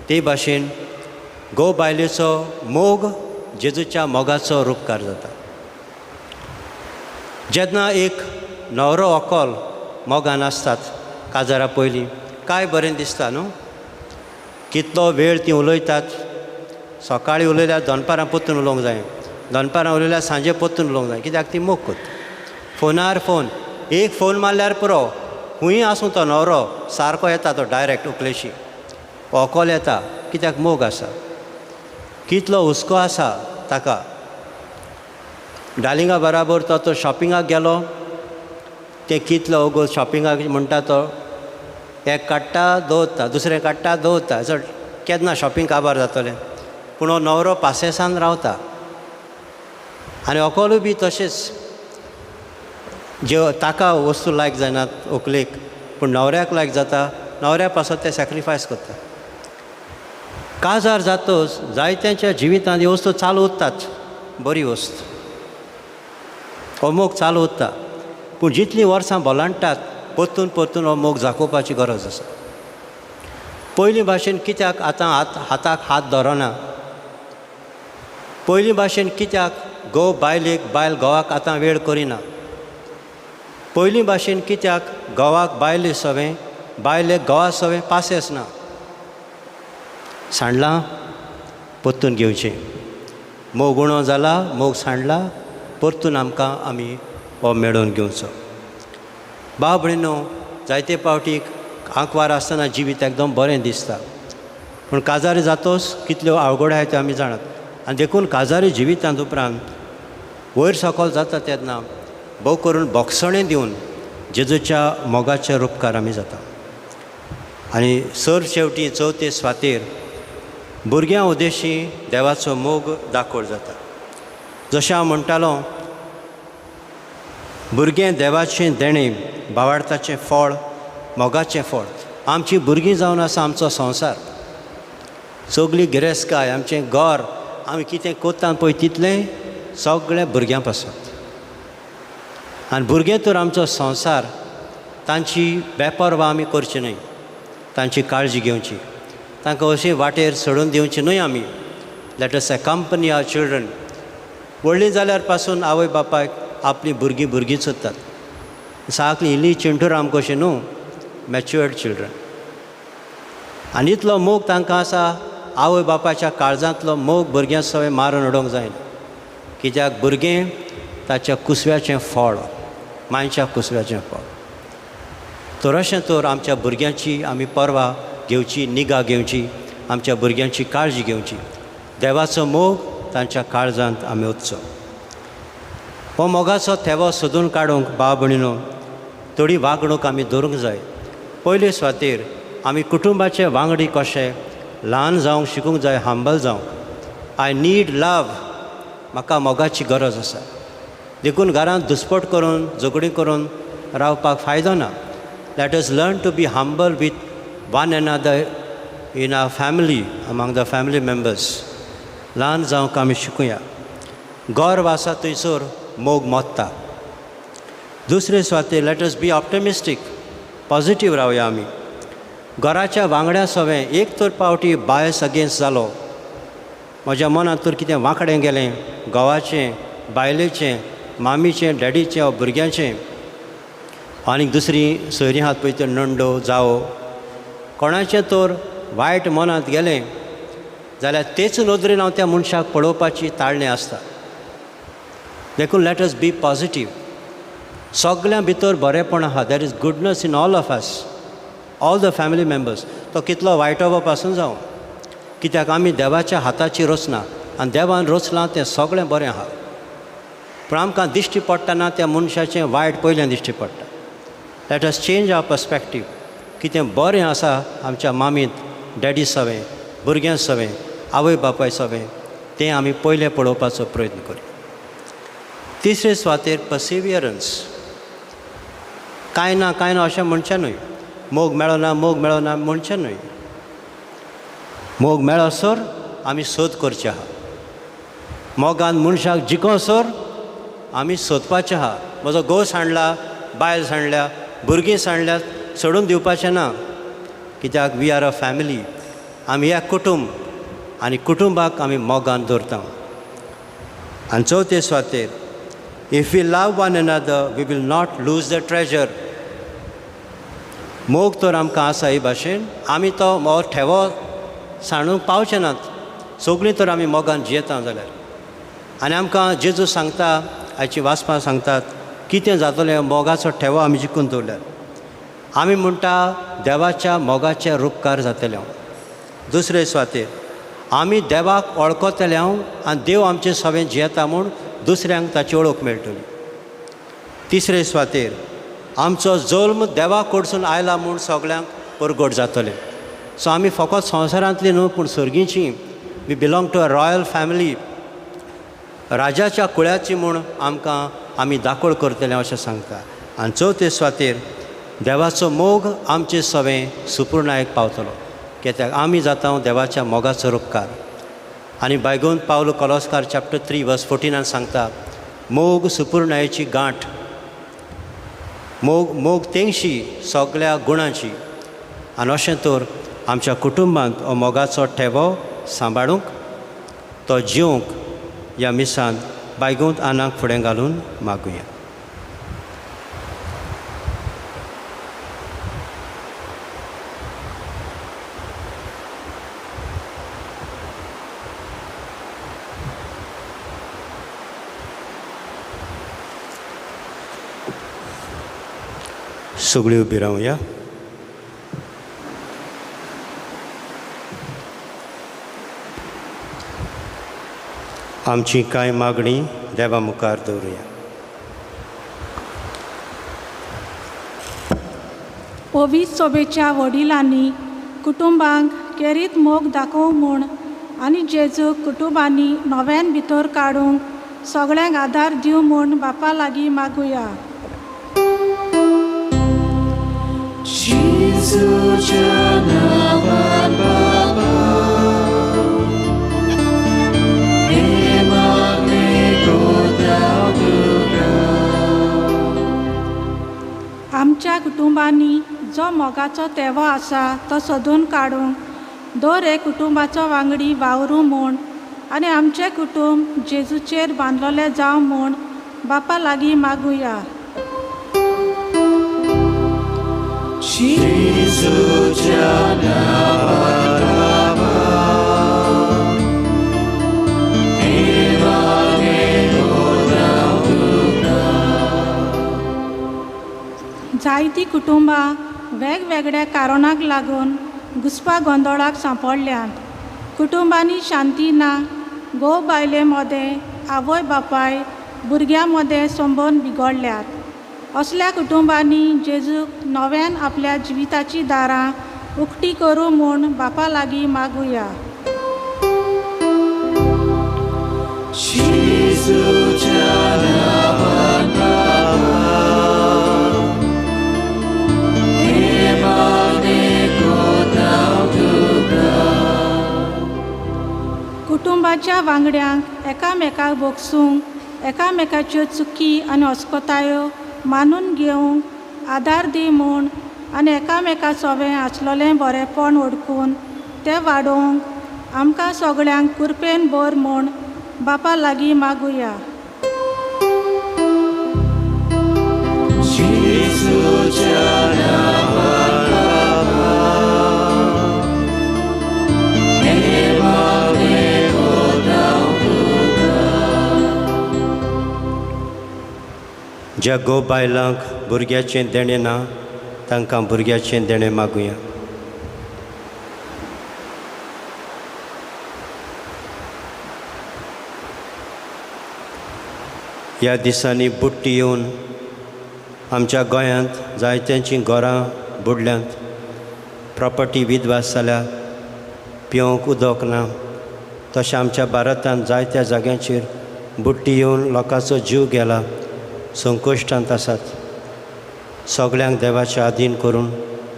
ते भाशेन गो बायलेचो मोग जेजूच्या मोगाचो रूपकार जाता. जेन्ना एक न्हवरो व्हंकल मोगान आसतात काजारा पयलीं काय बरें दिसता न्हू. कितलो वेळ तीं उलयतात. सकाळीं उलयल्यार दनपारां परतून उलोवंक जाय, दनपारां उलयल्यार सांजे परतून उलोवंक जाय. कित्याक ती मोग करता. फोनार फोन, एक फोन मारल्यार पुरो, खूंय आसूं तो न्हवरो सारको येता, तो डायरेक्ट उकलेशी. व्हंकल येता कित्याक मोग आसा. कितलो हुस्को आसा ताका. डालिंगा बराबर तो शॉपिंगाक गेलो, तें कितलो ओगोल शॉपिंगाक म्हणटा तो एक काडटा दवरता, दुसरें काडटा दवरता. चड केन्ना शॉपिंग काबार जातलें. पूण हो न्हवरो पासेसान रावता. आनी व्हंकलूय बी तशेंच. जे ताका वस्तू लायक जायनात व्हंकलेक, पूण न्हवऱ्याक लायक जाता न्हवऱ्या पासत ते सॅक्रिफायस करता. काजार जातोच जायत्यांच्या जिवितांत ही वस्तू चालू उरताच, बरी वस्त हो मोग चालू उरता. पूण जितलीं वर्सां भोलांटात परतून परतून हो मोग दाखोवपाची गरज आसा. पयलीं भाशेन कित्याक आतां हाताक हात धरना? पयलीं भाशेन कित्याक घोव बायलेक बायल घोवाक आतां वेळ करिना? पयलीं भाशेन कित्याक घोवाक बायले सवें बायलेक घोवा सवें पासेस ना? सांडलां परतून घेवचें. मोग उणो जाला, मोग सांडला, परतून आमी हो मेळोवन घेवचो. भाव भयणो, जायते फावटी आंकवार आसतना जिवीत एकदम बरें दिसता, पूण काजारी जातोच कितल्यो आवगड आहाय त्यो आमी जाणात. आनी देखून काजारी जिवितांत उपरांत वयर सकयल जाता तेन्ना भोव करून बोगसणें दिवन जेजूच्या मोगाचे उपकार आमी जाता. आनी सर शेवटी चवथे स्वातेर भुरग्यां उद्देशी देवाचो मोग दाखोवड जाता. जशें हांव म्हणटालो, भुरगें देवाचें देणें, भावार्थाचें फळ, मोगाचें फळ. आमचीं भुरगीं जावन आसा आमचो संवसार, सगळी गिरेस्तकाय, आमचें घर, आमी कितें कोत्ता पळय तितलें सगळें भुरग्यां पासत. आनी भुरगें तर आमचो संवसार, तांची बेपरवा आमी करची न्हय, तांची काळजी घेवची, तांकां अशे वाटेर सोडून दिवची न्हय आमी. लेट अस अकंपनी आवर चिल्ड्रन. व्हडलीं जाल्यार पासून आवय बापायक आपलीं भुरगींच उत्तात. साकलीं इल्लीं चिंटूराम कशें न्हू, मॅच्युअर्ड चिल्ड्रन. आनी इतलो मोग तांकां आसा, आवय बापायच्या काळजांतलो मोग भुरग्यां सवय मारून उडोवंक जायना. कित्याक भुरगें ताच्या कुसव्याचें फळ, मांयच्या कुसव्याचें फळ. तर अशें तर आमच्या भुरग्यांची आमी परवा घेवची, निगा घेवची, आमच्या भुरग्यांची काळजी घेवची. देवाचो मोग तांच्या काळजांत आमी ओतचो. हो मोगाचो थेवो सोदून काडूंक भाव भयणीनो थोडी वागणूक आमी दवरूंक जाय. पयले सुवातेर आमी कुटुंबाचे वांगडी कशे ल्हान जावंक शिकूंक जाय, हंबल जावंक. आय नीड लव, म्हाका मोगाची गरज आसा. देखून घरांत दुस्पट करून झगडीं करून रावपाक फायदो ना. Let us learn to be humble with one another in our family, among the family members. ल्हान जावंक आमी शिकुया. गर्व आसा थंयसर मोग मोत्ता. दुसरे सुवातेर लेट अस बी ऑप्टिमिस्टीक, पॉजिटीव रावया आमी. घराच्या वांगड्या सवें एक तर पावटी बायस अगेन्स्ट जालो, म्हज्या मनांत तर कितें वांकडें गेलें, घोवाचें, बायलेचें, मामीचें, डॅडीचें वा भुरग्यांचें, आनीक दुसरी सोयरीं आहात पळय त्यो नंडो जावो, कोणाचें तर वायट मनांत गेलें जाल्यार तेच नदरेन हांव त्या मनशाक पळोवपाची ताळणें आसता. देखून लेट अस बी पॉजिटीव. सगळ्यां भितर बरेंपण आहा. There is goodness in all of us, all the family members. तो कितलो वायटोवप पासून जावं, कित्याक आमी देवाच्या हाताची रचना, आनी देवान रचलां तें सगळें बरें आहा. पूण आमकां दिश्टी पडटना त्या मनशाचें वायट पयलें दिश्टी पडटा. लेट अस चेंज आवर पर्स्पेक्टीव. कितें बरें आसा आमच्या मामींत, डॅडी सवें, भुरग्यां सवें, आवय बापाय सवें, तें आमी पयलें पळोवपाचो प्रयत्न करूया. तिसरे सुवातेर पर्सिवियरन्स. कांय ना अशें म्हणचें न्हय. मोग मेळना म्हणचें न्हय. मोग मेळसर आमी सोद करचें आहा. मोगान मनशाक जिखोसर आमी सोदपाचें आहा. म्हजो घोव सांडला, बायल सांडल्या, भुरगीं सांडल्यात, सोडून दिवपाचें ना. कित्याक वी आर अ फॅमिली. आमी एक कुटुंब, आनी कुटुंबाक आमी मोगान दवरता. आनी चवथे सुवातेर if we love one another we will not lose the treasure. मोग तर आमकां आसा हे भाशेन, आमी तो मोग ठेवो सांडूंक पावचे नात. सगळीं तर आमी मोगान जियेता जाल्यार. आनी आमकां जेजू सांगता, आयची वाचपां सांगतात, कितें जातलें मोगाचो ठेवो आमी जिखून दवरल्यार. आमी म्हणटा देवाच्या मोगाचे उपकार जातले. दुसरे सुवातेर आमी देवाक वळखतले आनी देव आमचे सवें जियेता म्हूण दुसऱ्यांक ताची वळख मेळटली. तिसरे सुवातेर आमचो जल्म देवा कडसून आयला म्हूण सगळ्यांक परगट जातलें. सो आमी फकत संवसारांतली न्हू पूण सर्गीची, we belong to a royal family, राजाच्या कुळ्याची म्हूण आमी दाखोळ करतले अशें सांगता. आनी चवथे सुवातेर देवाचो मोग आमचे सवें सुपूर्णायक पावतलो कित्याक आमी जाता देवाच्या मोगाचो उपकार. आनी बायगोन पावलो कॉलोस्कार चॅप्टर 3 वर्स 14 सांगता मोग सुपूर्णायेची गांठ. मोग तेंगशी सगळ्या गुणांची. आनी अशें तर आमच्या कुटुंबांत हो मोगाचो ठेवो सांबाळूंक तो जिवंक ह्या मिसान बायगोंत आनाक फुडें घालून मागुया. सगळीं उबी रावया. आमची कांय मागणी देवा मुखार दवरुया. पवित्र सभेच्या वडिलांनी कुटुंबांक केरीत मोग दाखोवंक म्हूण आनी जेजू कुटुंबांनी नव्यान भितर काडूंक सगळ्यांक आदार दिवं म्हूण बापा लागीं मागुया. आमच्या कुटुंबांनी जो मोगाचो तेवो आसा तो सोदून काडूंक दर एक कुटुंबाचो वांगडी वावरूं म्हूण आनी आमचें कुटुंब जेजूचेर बांदलोलें जावं म्हूण बापा लागीं मागुया. जायतीं कुटुंबां वेगवेगळ्या कारणांक लागून घुस्पा गोंदळाक सांपडल्यात. कुटुंबांनी शांती ना. घोव बायले मदें आवय बापाय भुरग्यां मदें संबंद बिगडल्यात. असल्या कुटुंबांनी जेजूक नव्यान आपल्या जिविताची दारां उक्तीं करूं म्हूण बापा लागीं मागुया. कुटुंबाच्या वांगड्यांक एकामेकाक बोगसूंक एकामेकाच्यो चुकी आनी अस्कोतायो मानून घेवंक आदार दी म्हूण आनी एकामेका सवें आसलोलें बरेंपण ओळखून तें वाडोवंक आमकां सगळ्यांक कुरपेन भर म्हूण बापा लागीं मागुया. ज्या घोव बायलांक भुरग्याचें देणें ना तांकां भुरग्याचें देणें मागुया. ह्या दिसांनी बुट्टी येवन आमच्या गोंयांत जायत्यांचीं घरां बुडल्यांत. प्रॉपर्टी विध्वस्त जाल्या. पिवंक उदक ना. तशें आमच्या भारतांत जायत्या जाग्यांचेर बुट्टी येवन लोकांचो जीव गेला. संकश्टांत आसात. सगळ्यांक देवाचें आधीन करून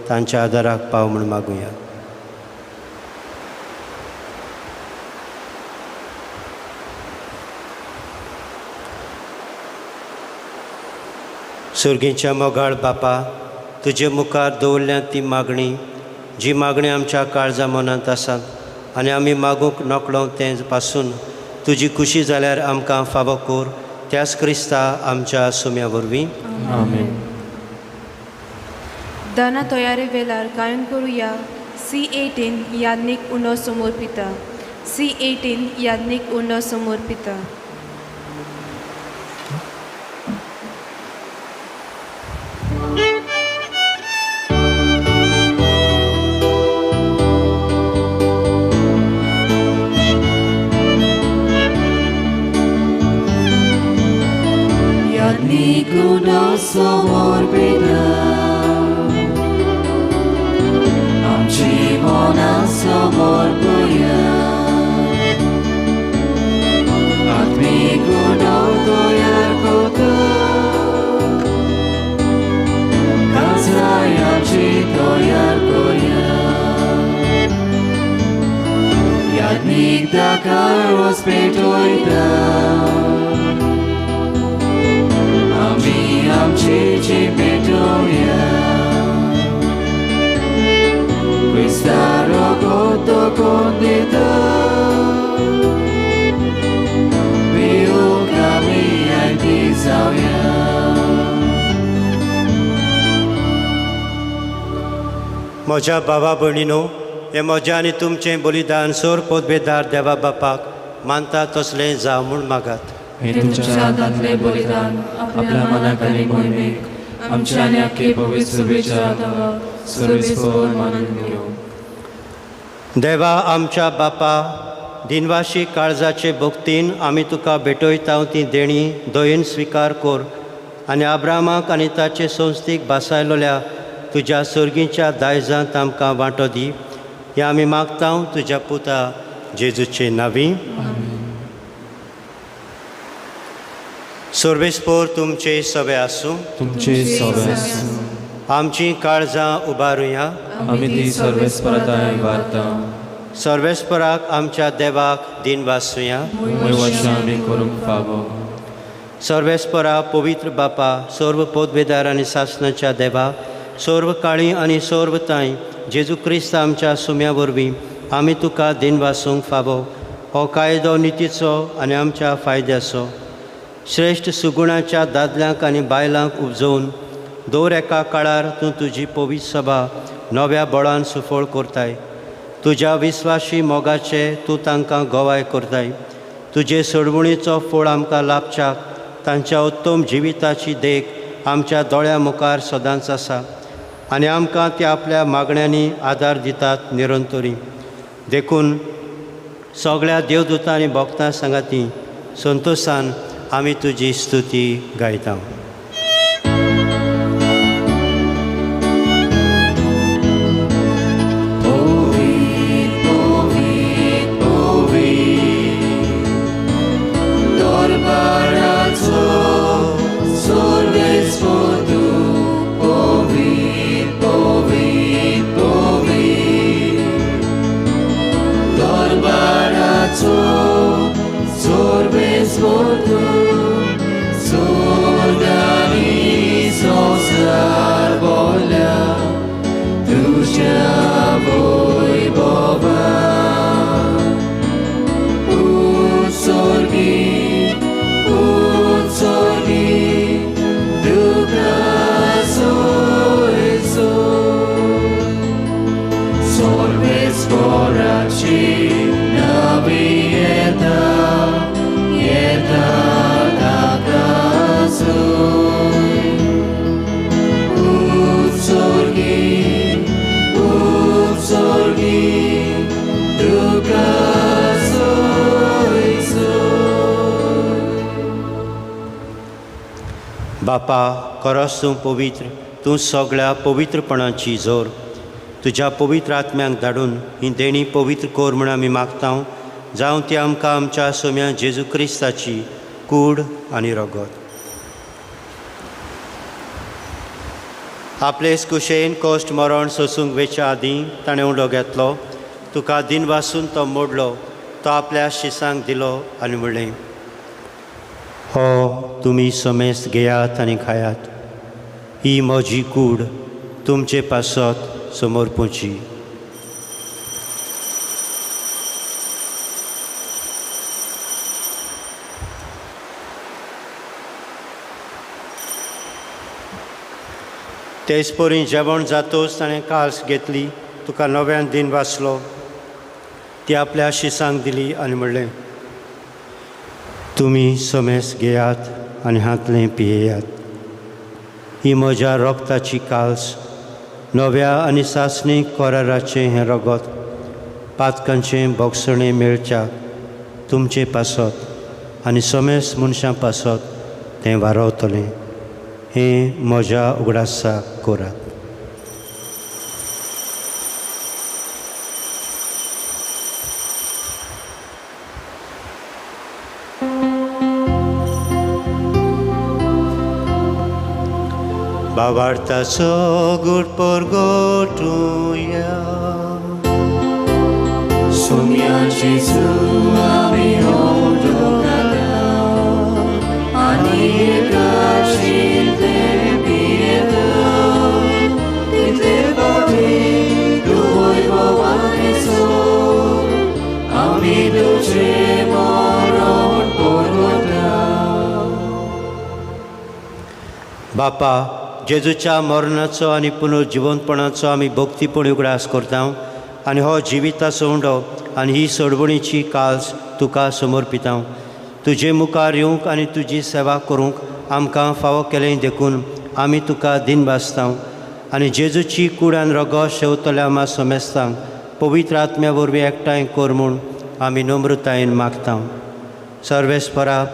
तांच्या आदाराक पाव म्हूण मागुया. सुर्गीच्या मोगाळ बापा, तुजे मुखार दवरल्या ती मागणी, जी मागणी आमच्या काळजा मनांत आसात आनी आमी मागूंक नकळो ते पासून तुजी खुशी जाल्यार आमकां फावो कोर. त्याच क्रिस्ता आमच्या सुम्या वरवीं. आमेन. दाना तयारी वेळार कायन करुया. C18 याज्ञिक उनो समर्पिता. C18 याज्ञिक उनो समर्पिता. समर्पिता आमची मनां समर्पया. आत्मीक उणाव तयार करता. एकदा कारवास पेटोयता आमी आमचे पेटोवया Questa rogoto condita Wyłkami jak dizawia म्हज्या भावा भयणीनो हे म्हजें आनी तुमचें बलिदान सोर पोतबेदार देवा बापाक मानता तसलें जावं म्हूण मागात हे तुमच्या हातांतले बलिदान आपल्या मनाक आनी मोहिमेक आमच्या आनी आख्खे पवित्र सभेच्या हाताक सर्वेस्पर मानून घेवं देवा आमच्या बापा दिनवाशी काळजाचे भोगतीन आमी तुका भेटयता ती देणी दयेन स्विकार कर आनी अब्रामाक आनी ताचे संस्थीक बासायलोल्या तुज्या सर्गीच्या दायजांत आमकां वांटो दी हें आमी मागता तुज्या पुता जेजूचे नांवी सर्वेस्पर तुमचे सवे आसूं तुमचे सवे आसूं आमची काळजां उबारुया आमी ती सर्वेस्परताय वारता सर्वेस्पराक आमच्या देवाक दिन वासुया वर्षां आमी करूंक फावो सर्वेस्परा पवित्र बापा सर्व पोतबेदार आनी सासणाच्या देवा सर्व काळी आनी सर्व ताई जेजू क्रिस्त आमच्या सुम्या वरवीं आमी तुका दिन वासूंक फावो हो कायदो नितीचो आनी आमच्या फायद्याचो श्रेश्ठ सुगुणाच्या दादल्यांक आनी बायलांक उपजोवन दर एका काळार तूं तुजी पवित्र सभा नव्या बळान सुफळ करताय तुज्या विस्वाशी मोगाचे तूं तांकां गोवाय करताय तुजे सडवणीचो फळ आमकां लाभच्याक तांच्या उत्तम जिविताची देख आमच्या दोळ्या मुखार सदांच आसा आनी आमकां ते आपल्या मागण्यांनी आदार दितात निरंतरी देखून सगळ्या देवदूतां आनी भक्तां सांगाती संतोशान आमी तुजी स्तुती गायता बापा खरोच तूं पवित्र तूं सगळ्या पवित्रपणाची जोर तुज्या पवित्र आत्म्यांक धाडून ही देणी पवित्र कोर म्हूण आमी मागता जावं ती आमकां आमच्या सोम्या जेजू क्रिस्ताची कूड आनी रगत आपले कुशेन कोश्ट मरण सोसूंक वेच्या आदीं ताणें उडो घेतलो तुका दिन वासून तो मोडलो तो आपल्या शिसांक दिलो आनी म्हणलें हो तुमी समेस्त घेयात आनी खायात ही म्हजी कूड तुमचे पासत समोर पोची तेच परी जेवण जातोच ताणें काल्स घेतली तुका नव्यान दिन वाचलो ती आपल्या शिसांक दिली आनी म्हणलें तुमी समेस्त घेयात आनी हातलें पियेयात ही म्हज्या रोगताची काल्स नव्या आनी सासणी कोराराचें हें रगत पातकांचें बोगसणें मेळच्याक तुमचे पासत आनी समेस्त मनशां पासत तें वारवतलें हें म्हज्या उगडासाक करात Bavartaso gurpor gotuya Sumi Jesu ami odogada ani gashil te piedo te bodi duoi bovaneso ami duce moron porgoda. बापा जेजूच्या मरणाचो आनी पुनर्जिवंतपणाचो आमी भक्तीपण उगडास करता आनी हो जिविताचो उंडो आनी ही सोडवणीची काळज तुका समर्पिता. तुजे मुखार येवंक आनी तुजी सेवा करूंक आमकां फावो केलें देखून आमी तुका दिन भासता आनी जेजूची कूड आनी रगो शेवतल्या आमा समेस्तांक पवित्र आत्म्या वरवीं एकठांय कर म्हूण आमी नम्रतायेन मागता. सर्वेस्परा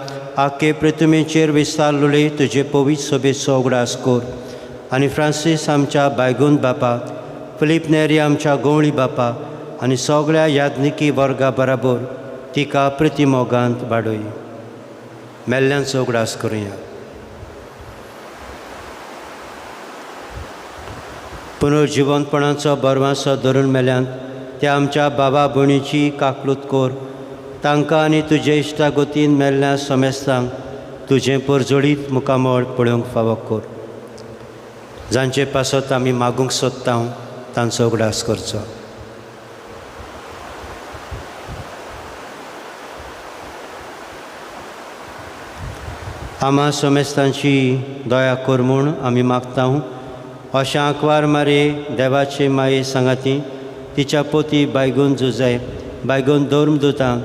आख्खे पृथ्वीचेर विस्तारलोले तुजे पवित्र सभेचो उगडास कर आनी फ्रांसीस आमच्या बायगूंद बापा, फिलीप नेरी आमच्या गवळी बापा आनी सगळ्या याज्ञिकी वर्गा बराबर तिका प्रतिमोगांत वाडय. मेल्ल्यांचो उगडास करुया. पुनर्जिवंतपणाचो बरवासो धरून मेल्यांत त्या आमच्या बाबा भयणीची काकलूत कर. तांकां आनी तुजे इश्टागतीन मेल्ल्या समेस्तांक तुजें परजोडीत मुखामळ पळोवंक फावो कर. जांचे पासत आमी मागूंक सोदता तांचो उगडास करचो. आमा समेस्तांची दया कर म्हूण आमी मागता. अशा आंकवार मारे देवाचे माये सांगाती तिच्या पोती बायगून जुजे, बायगून धर्मदूतांक,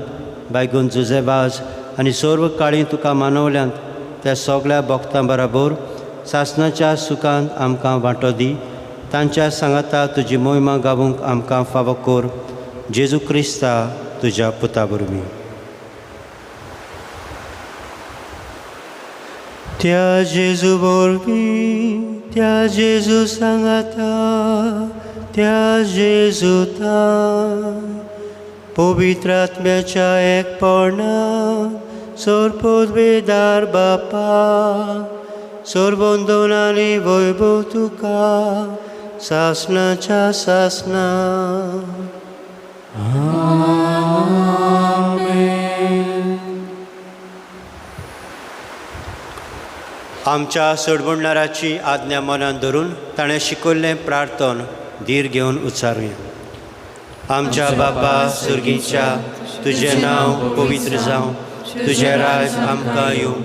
बायगून जुजेबाज आनी सर्व काळी तुका मानवल्यांत त्या सगळ्या भक्तां बराबर सासणाच्या सुखांत आमकां वांटो दी. तांच्या सांगाता तुजी मोहिमा गावूंक आमकां फावो कर. जेजू क्रिस्ता तुज्या पुता वरवीं. त्या जेजू वरवीं, त्या जेजू सांगाता, त्या जेजूता पवित्र आत्म्याच्या एकपणा सोरपोदवेदार बापा सोरबंदोनानी वैभव तुका सासणाच्या सासना. आमच्या सोडवणाराची आज्ञा मनात धरून ताणें शिकयल्लें प्रार्थन धीर घेवन उच्चारुया. आमच्या बापा सुर्गीच्या तुजें नांव पवित्र जावं, तुजें राज आमकां येवं,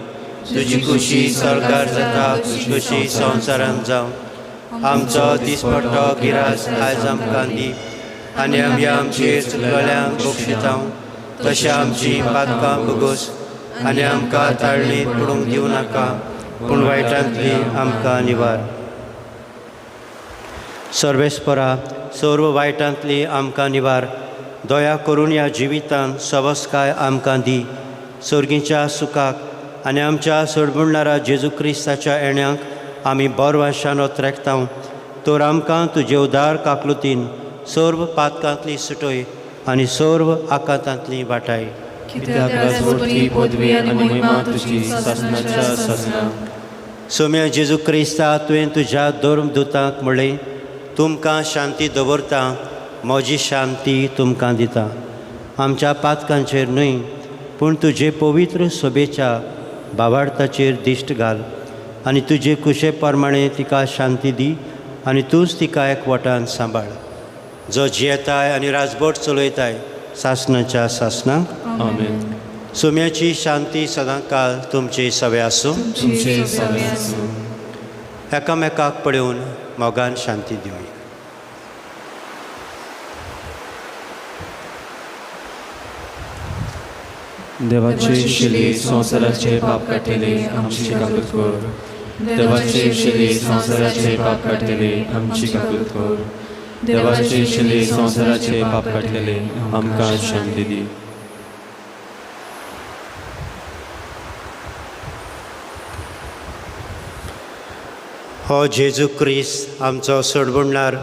तुजी खुशी सरकार जाता तशी संवसारांत जावं. आमचो दिसपट्टो गिरास आयज आमकां दी आनी आमी आमचेर चुकलेल्यांक बक्षिता तशें आमची पातकां भोगोस आनी आमकां ताळणेंत पडूंक दिवं नाका पूण वायटांतली आमकां निवार. सर्वेस्परा सर्व वायटांतली आमकां निवार. दया करून ह्या जिवितांत सवस्काय आमकां दी. सर्गीच्या सुखाक आनी आमच्या सोडवणारा जेजू क्रिस्ताच्या येण्याक आमी बरवाशान त्रेखता. तर आमकां तुजे उदार काकलुतीन सर्व पातकांतली सुटय आनी सर्व आकांतांतली वाटाय. कित्याक राजवटी पदवी आनी महिमा तुजी सासणाच्या सासना. सोम्या जेजू क्रिस्ता तुवें तुज्या धर्मदूतांक म्हणलें, तुमकां शांती दवरता, म्हजी शांती तुमकां दिता. आमच्या पातकांचेर न्हय पूण तुजे पवित्र सभेच्या भावार्थाचेर दिश्ट घाल आनी तुजे कुशे प्रमाणे तिका शांती दी आनी तूंच तिका एकवटान सांबाळ. जो जियेताय आनी राजभट चलयताय सासणाच्या सासनांक. आमेन. सोम्याची शांती सदांकाळ तुमचे सवे आसूं. तुमचे सवे आसूं. एकामेकाक पळोवन मोगान शांती दिवं. देवाचे शिले संवसाराचे पाप काटिले आमची काकूत कर. देवाचे शिले संवसाराचे पाप काटिले आमची काकूत कर. देवाचे शिले संवसाराचे पाप काटिले आमकां शांती दी. हो जेजू क्रिस्त आमचो सोडवणणार.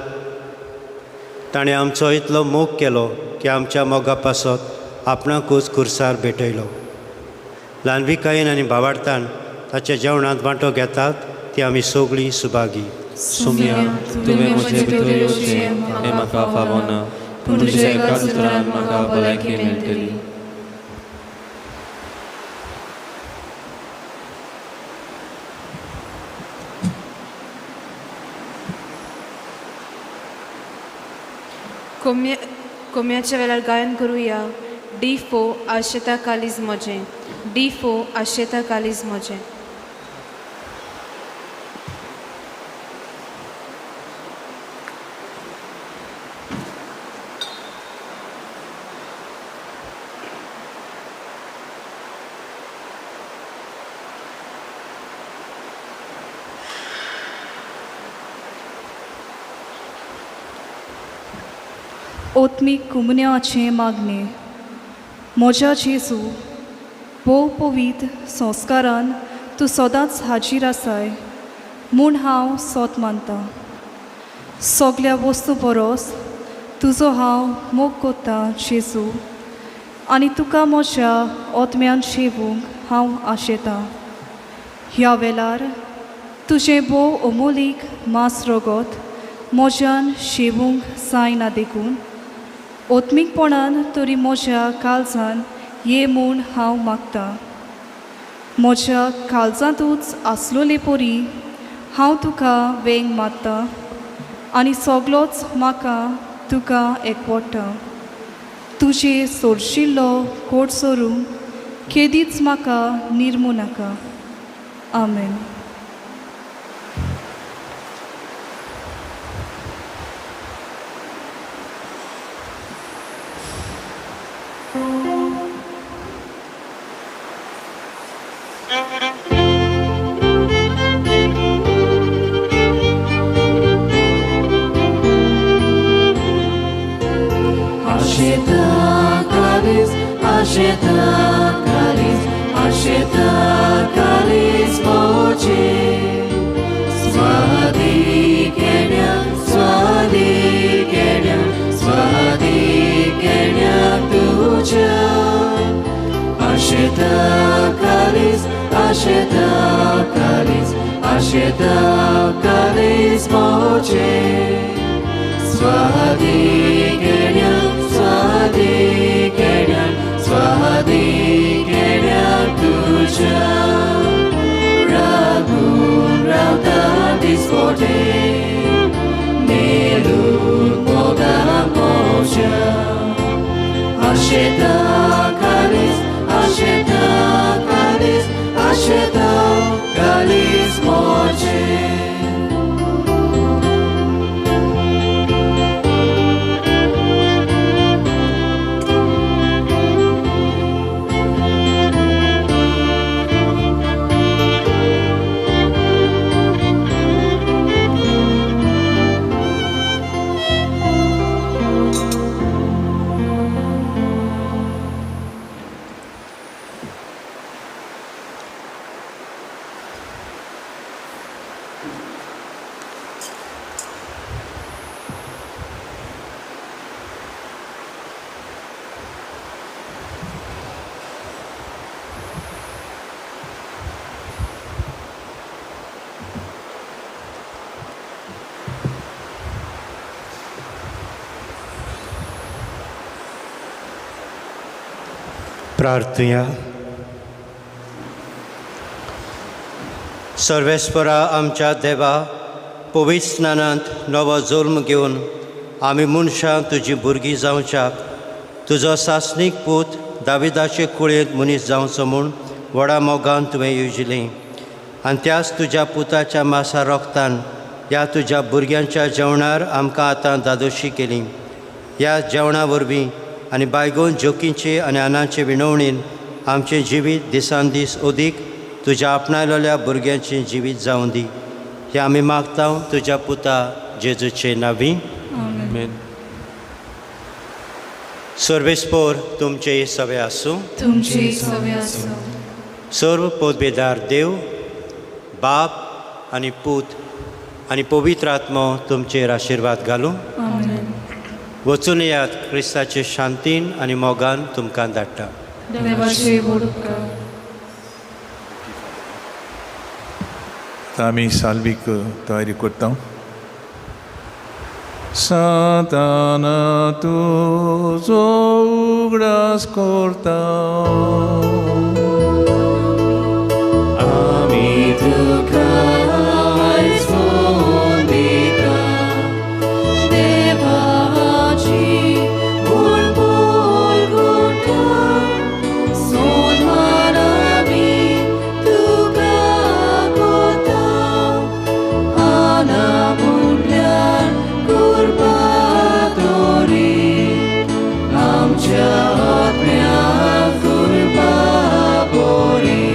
ताणें आमचो इतलो मोग केलो की आमच्या मोगा पासत आपणाकूच खुर्सार भेटयलो. ल्हानविकायेन आनी भावार्थान ताच्या जेवणांत वांटो घेतात ती आमी सगळीं सुभागी. सुम्या तुवें म्हजे भितर येवचें हें म्हाका फावना. पूण तुज्या एकाच उतरान म्हाका भलायकी मेळटली. कोम्याच्या वेळार गायन करुया. D4 आशेता कालीज मोजें. D4 आशेता कालीज मोजें. ओत्मीक कुमन्याचें मागणें. म्हज्या जेजू, भोव पवित्र संस्कारान तूं सदांच हाजीर आसाय म्हूण हांव सोत मानतां. सगळ्या वस्तू परस तुजो हांव मोग कोत्तां जेजू, आनी तुका म्हज्या ओतम्यान शेवूंक हांव आशेतां. ह्या वेळार तुजें भोव अमोलीक मास रगत म्हज्यान शेवूंक जायना देखून ओत्मीकपणान तरी म्हज्या काळजान ये म्हूण हांव मागतां. म्हज्या काळजांतूच आसलोले परी हांव तुका वेंग मारतां आनी सगळोच म्हाका तुका एकवटा. तुजे सोडशिल्लो कोट सोरूंक केदीच म्हाका निर्मू नाका. आमेन. प्रार्थया. सर्वेस्परा आमच्या देवा, पवित्र स्नानांत नवो जल्म घेवन आमी मनशां तुजी भुरगीं जावच्याक तुजो सासणीक पूत दाविदाचे कुळेंत मनीस जावचो म्हूण व्हडा मोगान तुवें येवजिलें. आनी त्याच तुज्या पुताच्या मासा रोगतान ह्या तुज्या भुरग्यांच्या जेवणार आमकां आतां दादोशी केली. ह्या जेवणा वरवीं आनी बायगोन जोकींचे आनी आनांचे विणवणेन आमचें जिवीत दिसान दीस अदीक तुज्या आपणायलोल्या भुरग्यांचें जिवीत जावं दी. हें आमी मागता तुज्या पुता जेजूचे नांवी. आमेन. सर्वेस्पोर तुमचे सवे आसूं. तुमची सवे आसूं. सर्व पोदबेदार देव, बाप आनी पूत आनी पवित्र आत्मो तुमचेर आशिर्वाद घालूं. आमेन. वचून येयात क्रिस्ताचे शांतीन आनी मोगान तुमकां धाडटा. देवाचे उपकार. आतां आमी साल्वीक तयारी करता. साताना तुजो उगडास करता आमी तुका आयज फोन दिता देवाची बुलबुल घोटा सोनमान आमी तुका कोता आना मुल्यार कुर्बा दोरी आमच्या आत्म्याक कुर्बा बोरी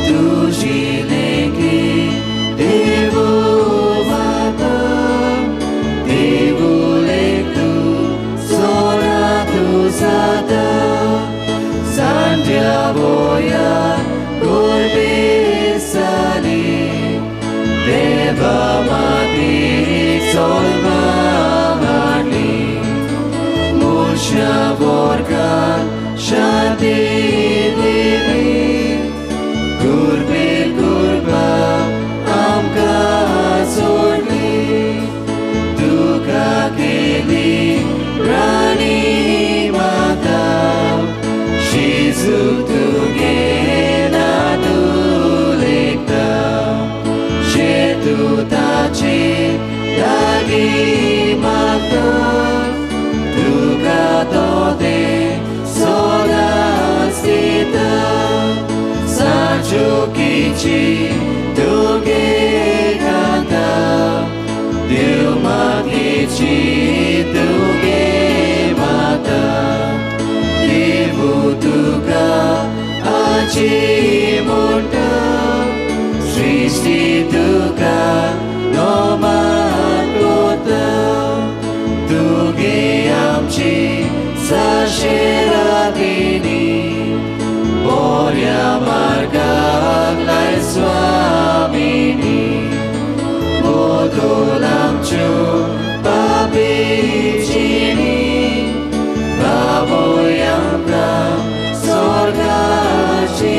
तुझी लेकी देवू माता देवू लेक तू सोना तू जाता सांड्या बोया कुर्बी साली देवा माती सोलमा हाडली मोर्शा बोरकार शांती दिली कुर्बी कुर्बा आमकां सोडली तुका केली राणी माता जेजू तुगे नातू लेखता तू ताचे लागीं मागता तुका तो दे सदांच दिता सांजोकीची तुगे कांता देव मागेची तुगे माता देवू तुका आजी म्हणटा सृष्टी तुका नोमान कोता तुगे आमची साशेरागिनी बोऱ्या मार्गाक लाय स्वामिनी बोधोल आमच्यो पापीचिनी बाबोय आमकां स्वर्गाची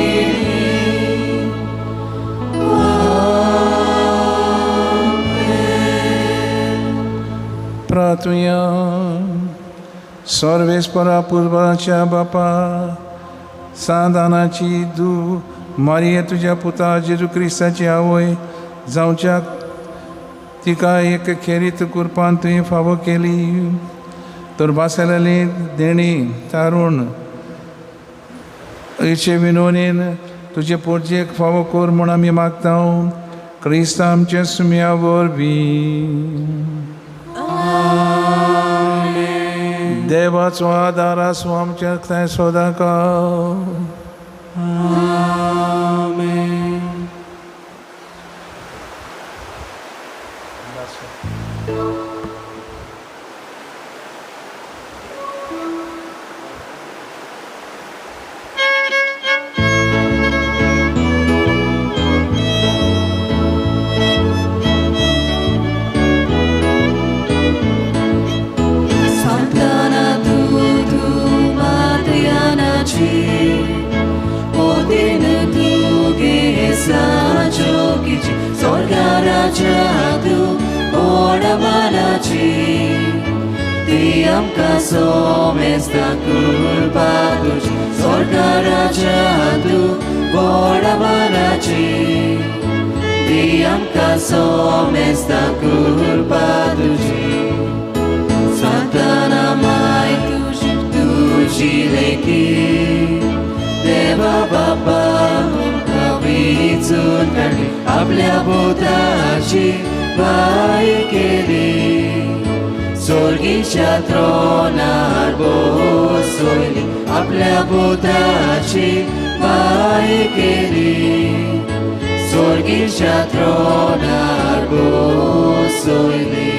प्रार्थुया सर्वेस्परा पुरबाच्या बापा सांदानाची दू मारिये तुझ्या पुता जेजू क्रिस्ताची आवय जावच्याक तिका एक खेरीत कुरपान तुवें फावो केली तर बासलेली देणी तारुण इचे विनोनीन तुजे पोरजेक फावो कोर म्हूण आमी मागता क्रिस्ता आमच्या सुम्या वरवीं देवाचो आदार आसूं आमच्या थंय सदांकाळ Amka somesta culpa tuci, sorgara jadu, bora banaci. Amka somesta culpa tuci, Satana mai tuci leki, deva baba kavitsun kani, आपल्या बोधाची बाय केली. स्वर्गीच्या त्रोनार बसयली आपल्या पुत्राची माय केली स्वर्गीच्या त्रोनार बसयली